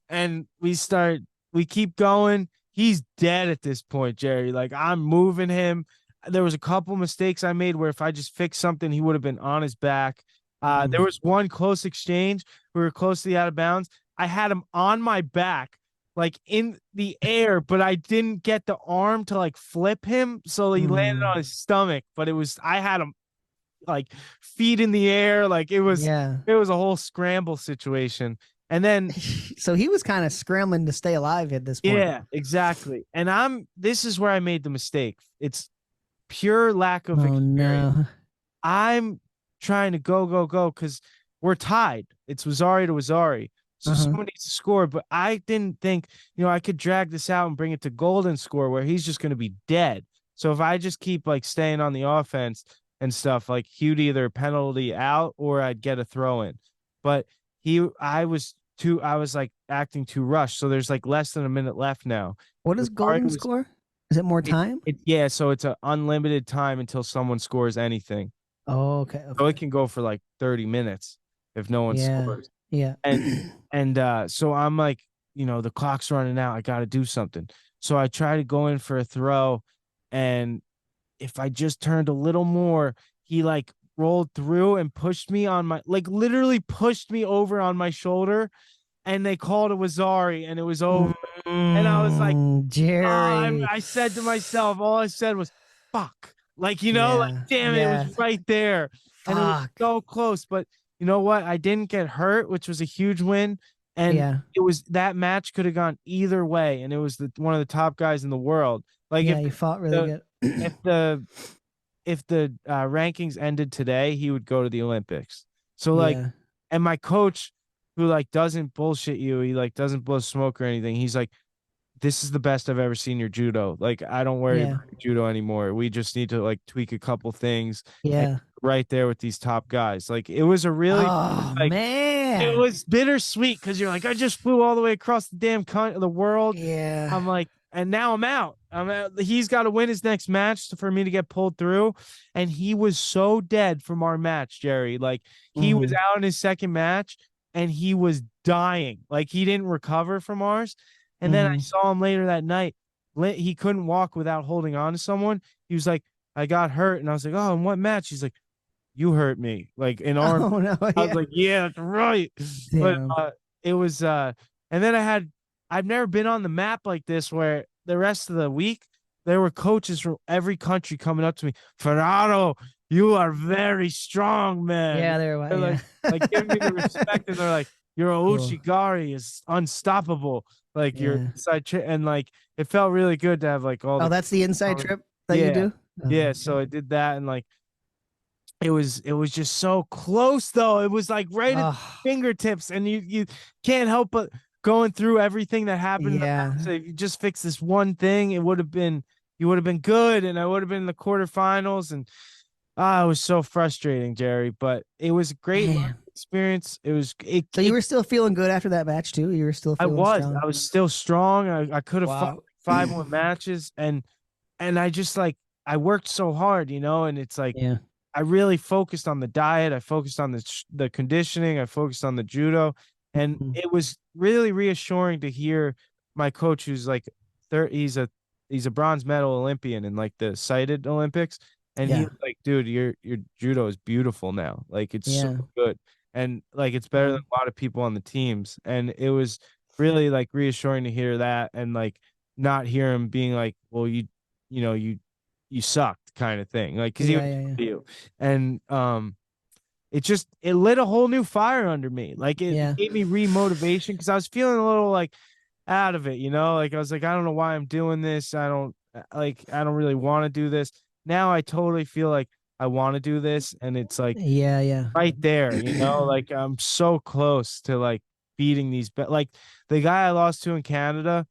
And we keep going. He's dead at this point, Jerry. Like, I'm moving him. there was a couple mistakes I made where if I just fixed something, he would have been on his back. There was one close exchange. We were close to the out of bounds. I had him on my back, like in the air, but I didn't get the arm to like flip him. So he landed on his stomach, but I had him like feet in the air. Like it was a whole scramble situation. And then so he was kind of scrambling to stay alive at this point. Yeah, exactly. And this is where I made the mistake. It's pure lack of experience. No. I'm trying to go because we're tied. It's Wazzari to Wazzari. So someone needs to score, but I didn't think, I could drag this out and bring it to golden score where he's just going to be dead. So if I just keep like staying on the offense and stuff, like he'd either penalty out or I'd get a throw in. But I was like acting too rushed. So there's like less than a minute left now. What is golden score? Is it more time? So it's an unlimited time until someone scores anything. Oh, okay. So it can go for like 30 minutes if no one scores. Yeah. And so I'm like, the clock's running out. I got to do something. So I try to go in for a throw. And if I just turned a little more, he like rolled through and pushed me literally pushed me over on my shoulder. And they called it Wazzari and it was over. And I was like, Jerry. I said to myself, all I said was, fuck. Like, like, damn it, it was right there. And it was so close. But you know what? I didn't get hurt, which was a huge win. And that match could have gone either way. And it was one of the top guys in the world. Like, if you fought really good. if the rankings ended today, he would go to the Olympics. So like, and my coach, who like doesn't bullshit you, he like doesn't blow smoke or anything. He's like, this is the best I've ever seen your judo. Like, I don't worry about judo anymore. We just need to like tweak a couple things. Right there with these top guys. Like, it was a really, man, it was bittersweet because you're like, I just flew all the way across the damn the world. Yeah. I'm like, and now I'm out. He's got to win his next match for me to get pulled through. And he was so dead from our match, Jerry. Like, he was out in his second match and he was dying. Like, he didn't recover from ours. And then I saw him later that night. He couldn't walk without holding on to someone. He was like, I got hurt. And I was like, oh, in what match? He's like, you hurt me. Like, in arm. Oh, no, I was like, yeah, that's right. Damn. But it was, and then I've never been on the map like this where the rest of the week, there were coaches from every country coming up to me. Ferraro, you are very strong, man. Yeah, they're like giving me the respect. And they're like, your Ouchigari is unstoppable. Like your inside trip, and like it felt really good to have like all. That's the inside trip that you do. Yeah, so I did that, and like it was just so close though. It was like right at fingertips, and you can't help but going through everything that happened. So if you just fix this one thing, you would have been good, and I would have been in the quarterfinals, and it was so frustrating, Jerry. But it was a great experience. So you were still feeling good after that match too? You were still feeling strong? I was still strong. I could have fought 5 more matches, and I just like I worked so hard, and it's like I really focused on the diet. I focused on the conditioning. I focused on the judo, and it was really reassuring to hear my coach, who's like he's a bronze medal Olympian in like the cited Olympics. And he was like, dude, your judo is beautiful now. Like, it's so good. And like, it's better than a lot of people on the teams. And it was really like reassuring to hear that, and like not hear him being like, well, you sucked kind of thing. Like, cause he was you. And it lit a whole new fire under me. Like, it gave me re-motivation because I was feeling a little like out of it, Like, I was like, I don't know why I'm doing this. I don't really want to do this. Now I totally feel like I want to do this, and it's like right there, like I'm so close to like beating these like the guy I lost to in Canada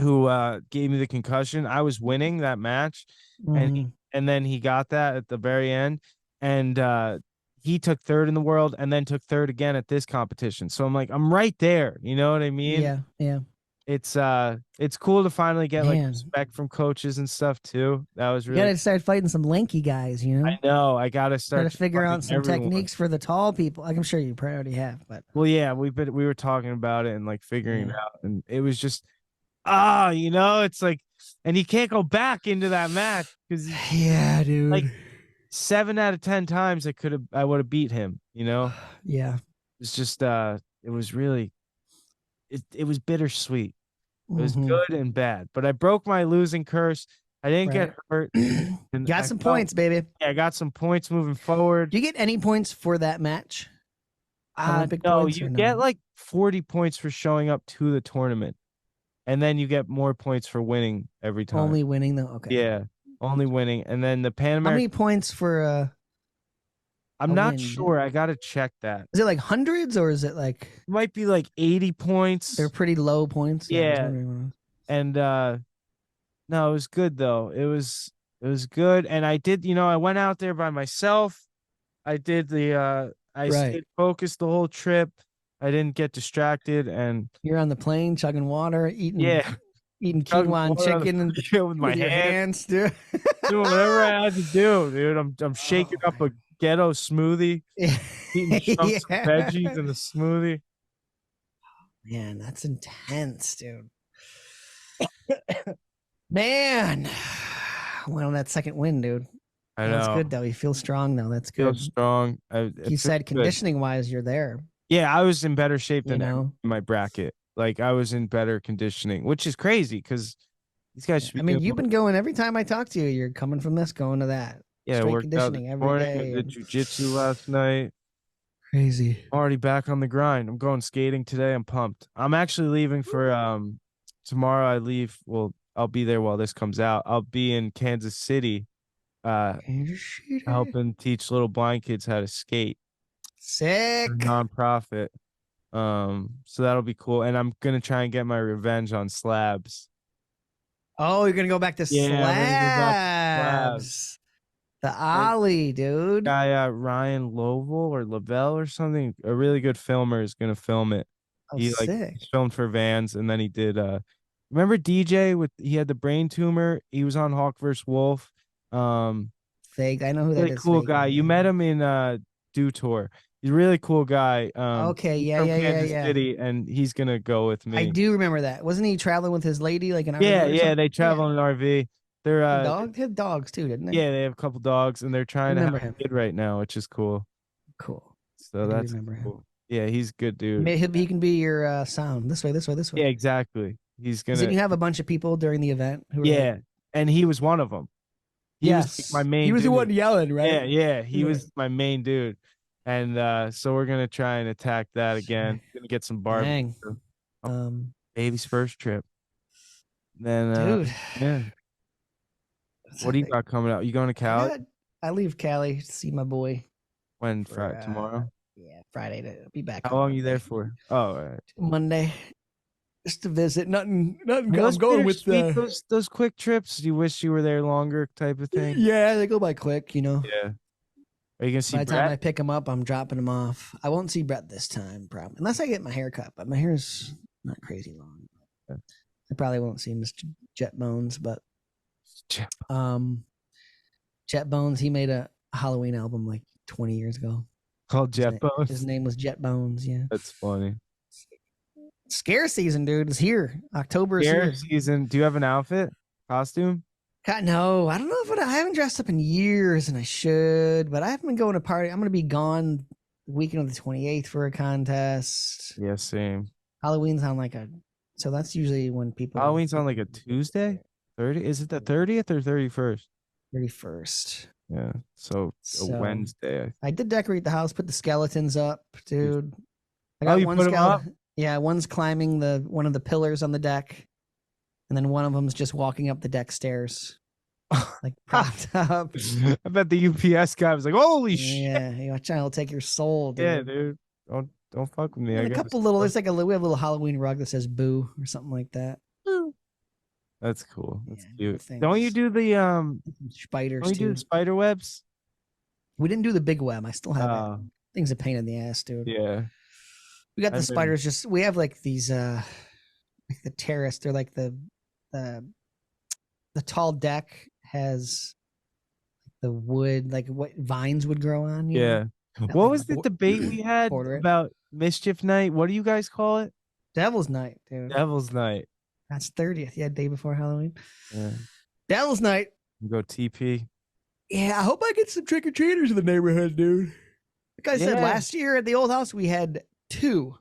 who gave me the concussion. I was winning that match, and then he got that at the very end, and he took third in the world and then took third again at this competition. So I'm like, I'm right there, you know what I mean? Yeah. It's cool to finally get like respect from coaches and stuff too. That was really. You gotta start fighting some lanky guys, I know. I gotta start to figure out some techniques for the tall people. I'm sure you probably already have, but well, yeah, we were talking about it and like figuring it out, and it was just it's like and he can't go back into that match because Yeah, dude. like 7 out of 10 times I would have beat him. Yeah. It's just it was really it was bittersweet. It was Mhm. good and bad, but I broke my losing curse. I didn't get hurt. And Got some points, baby. Yeah, I got some points moving forward. Do you get any points for that match? Olympic No, points you or no? get like 40 points for showing up to the tournament, and then you get more points for winning every time. Only winning though. Okay. Yeah, only winning, and then the Pan How many American. points for? I'm a not win? sure. I gotta check that. Is it like hundreds or is it like? It might be like 80 points. They're pretty low points. Yeah. And no, it was good though. It was good, and I did. I went out there by myself. I did the. I stayed focused the whole trip. I didn't get distracted, and you're on the plane chugging water, eating quinoa and chicken and with my hands, dude. Doing whatever I had to do, dude. I'm shaking up a ghetto smoothie, eating chunks of veggies in the smoothie. Man, that's intense, dude. Man, went on that second win, dude. I know. That's good though. You feel strong though. That's good. Feel strong. You said conditioning wise, you're there. Yeah, I was in better shape than my bracket. Like I was in better conditioning, which is crazy because these guys should be. I mean, you've been going every time I talk to you. You're coming from this, going to that. Yeah, straight worked conditioning out this every morning. day. I did jujitsu last night. Crazy. Already back on the grind. I'm going skating today. I'm pumped. I'm actually leaving for tomorrow. I leave. Well, I'll be there while this comes out. I'll be in Kansas City, helping teach little blind kids how to skate. Sick. Nonprofit. So that'll be cool. And I'm gonna try and get my revenge on slabs. Oh, you're gonna go back to slabs. The Ollie, dude. Guy Ryan Lovell or Lavelle or something. A really good filmer is gonna film it. Oh, he sick. filmed for Vans, and then he did remember DJ he had the brain tumor. He was on Hawk vs. Wolf. Fake. I know who that really is. Cool guy. You met him in Do Tour. He's a really cool guy. Okay, yeah. Kansas City, and he's gonna go with me. I do remember that. Wasn't he traveling with his lady like an RV? Yeah, they travel in an RV. They're they have dogs too, didn't they? Yeah, they have a couple dogs, and they're trying to have a kid right now, which is cool. Cool. So that's cool. Yeah, he's a good dude. He can be your sound. This way. Yeah, exactly. He's gonna. Didn't you have a bunch of people during the event? And he was one of them. He was like my main. He was dude. the one yelling, right? Yeah. He was my main dude, and so we're gonna try and attack that again. Gonna get some barbecue. Baby's first trip. Then, dude, yeah. What do you got coming out? You going to Cali? I leave Cali to see my boy. When Friday? Tomorrow? Yeah, Friday to be back. How long are you there for? Oh, all right. Monday. Just to visit. Nothing. I'm going with those quick trips. Do you wish you were there longer, type of thing? Yeah, they go by quick. Yeah. Are you gonna see? By the Brett? time I pick him up, I'm dropping him off. I won't see Brett this time, probably, unless I get my hair cut. But my hair is not crazy long. Yeah. I probably won't see Mr. Jet Bones, but Jet Bones. He made a Halloween album like 20 years ago. Called Jet Bones. His name was Jet Bones. Yeah, that's funny. Scare season, dude, is here. October is here. Season. Do you have an outfit, costume? God, no, I don't know if I haven't dressed up in years, and I should, but I haven't been going to party. I'm going to be gone the weekend of the 28th for a contest. Yeah, same. Halloween's on so that's usually when people. Halloween's on like a Tuesday. 30? Is it the 30th or 31st? 31st. Yeah, so a Wednesday. I did decorate the house, put the skeletons up, dude. I got one skeleton. Yeah, one's climbing one of the pillars on the deck, and then one of them's just walking up the deck stairs, like propped up. I bet the UPS guy was like, "Holy shit!" Yeah, watch out, I'll take your soul, dude. Yeah, dude. Don't fuck with me. And a couple little. There's we have a little Halloween rug that says "Boo" or something like that. That's cool. That's cute. Don't you do the spiders? Don't you do the spider webs? We didn't do the big web. I still have it. Thing's a pain in the ass, dude. Yeah. We got the spiders. We have like these like the terrace. They're like the tall deck has the wood, like what vines would grow on. You know? What was the debate we had about Mischief Night? What do you guys call it? Devil's Night, dude. Devil's Night. That's 30th. Yeah, day before Halloween. Yeah. Devil's Night. Go TP. Yeah, I hope I get some trick-or-treaters in the neighborhood, dude. Like I said, last year at the old house, we had 2.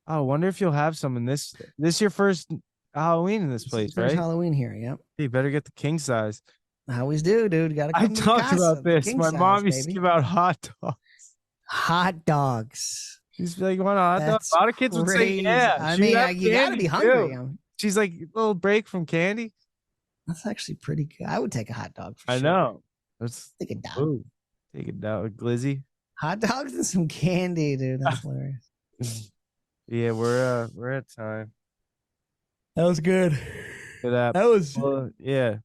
Oh, I wonder if you'll have some in this. This your first Halloween in this place, First right? Halloween here, yep. You better get the king size. I always do, dude. Gotta come I to the talked casa, about the this. king My size, mom used to baby. give out hot dogs. Hot dogs. She's like, "Want a hot dog?" That's A lot of kids would say, crazy. "Yeah." I She would mean, have you gotta candy, be hungry. too. She's like, "A little break from candy." That's actually pretty good. I would take a hot dog for I sure. know. Let's Take a dog. ooh, take it down, glizzy. Hot dogs and some candy, dude. That's hilarious. Yeah, we're at time That was good. for that. That was Yeah.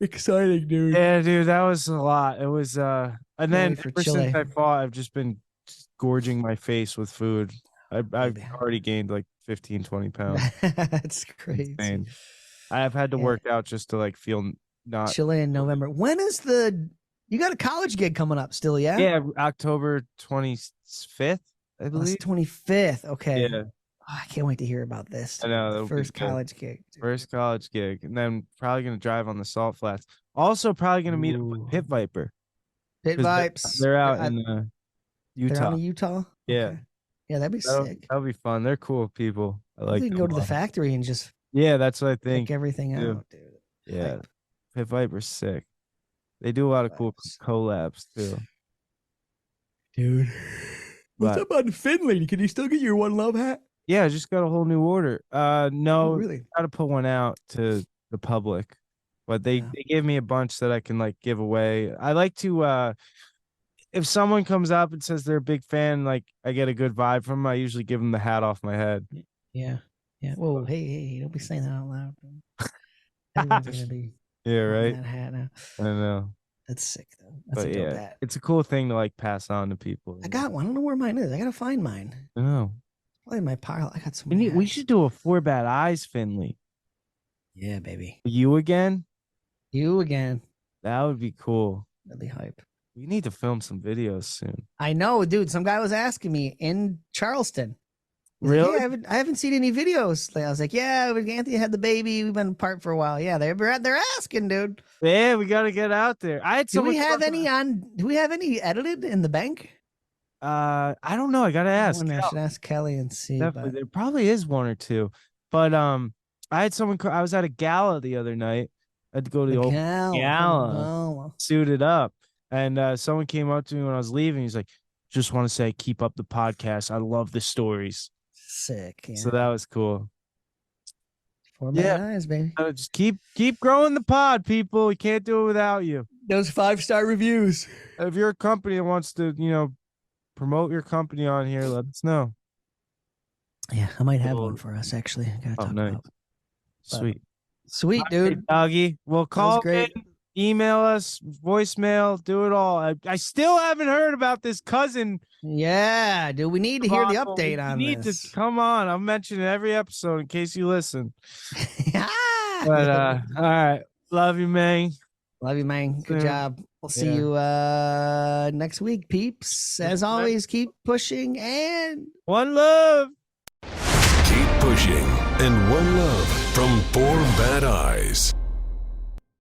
exciting, dude. Yeah, dude, that was a lot. It was and then for ever Chile. since I fought, I've just been gorging my face with food. I've already gained like 15, 20 pounds. That's crazy. Insane. I've had to work out just to like feel not Chile in November. When is you got a college gig coming up still, yeah? Yeah, October 25th, I Oh, believe. it's 25th. Okay. Yeah. Oh, I can't wait to hear about this. I know, The that'll be first good. college gig. dude. First college gig. And then probably gonna drive on the salt flats. Also probably gonna meet up Ooh. with Pit Viper. Pit 'Cause Vipes. They're out They're in They're Utah. out in Utah? Yeah. Okay. Yeah, that'd be sick. That'll be fun. They're cool people. I like We can them go to a the lot. factory and just Yeah, that's what I think. pick everything too. out, dude. Yeah. Hype. Pit Viper's sick. They do a lot of cool Vibes. collabs too. Dude. What's But- up on Finley? Can you still get your One Love hat? Yeah, I just got a whole new order. No, Oh, really? got to put one out to the public, but they Yeah. gave me a bunch that I can like give away. I like to if someone comes up and says they're a big fan, like I get a good vibe from them, I usually give them the hat off my head. Yeah. Yeah. Whoa, hey, don't be saying that out loud. bro. Everyone's gonna be Yeah, wearing right. that hat now. I know, That's sick though. That's but a dope yeah, hat. it's a cool thing to like pass on to people. I got one. I don't know where mine is. I gotta find mine. Oh, Probably in my pile. I got some. we should do a 4 Bad Eyes, Finley. Yeah, baby. You again? You again. That would be cool. That'd be hype. We need to film some videos soon. I know, dude. Some guy was asking me in Charleston. He's like, Really? "Hey, I haven't seen any videos." I was like, "Yeah, Anthony had the baby. We've been apart for a while." Yeah, they're asking, dude. Yeah, we got to get out there. I had Do someone we have talk any about- Do we have any edited in the bank? I don't know. I gotta ask. I Kel. should ask Kelly and see. Definitely, But there probably is one or two. But I had someone. I was at a gala the other night. I had to go to the old gala, suited up, and someone came up to me when I was leaving. He's like, "Just want to say, keep up the podcast. I love the stories." Sick. Yeah. So that was cool. 4 yeah. bad eyes, baby. Just keep growing the pod, people. We can't do it without you. Those 5-star reviews. If you're a company that wants to, promote your company on here, let us know. Yeah, I might have Cool. one for us actually. I gotta Oh, talk nice. about. Sweet. Sweet, All right, dude. doggy. Well, That was call great. in, email us, voicemail, do it all. I still haven't heard about this cousin. Yeah, dude. We need to hear the debacle. update on You need this. to come on. I'm mentioning every episode in case you listen. Ah! But all right. Love you, man. Love you, man. Good Yeah. job. We'll see Yeah. you next week, peeps. As always, keep pushing and One love. Keep pushing and one love from 4 Bad Eyes.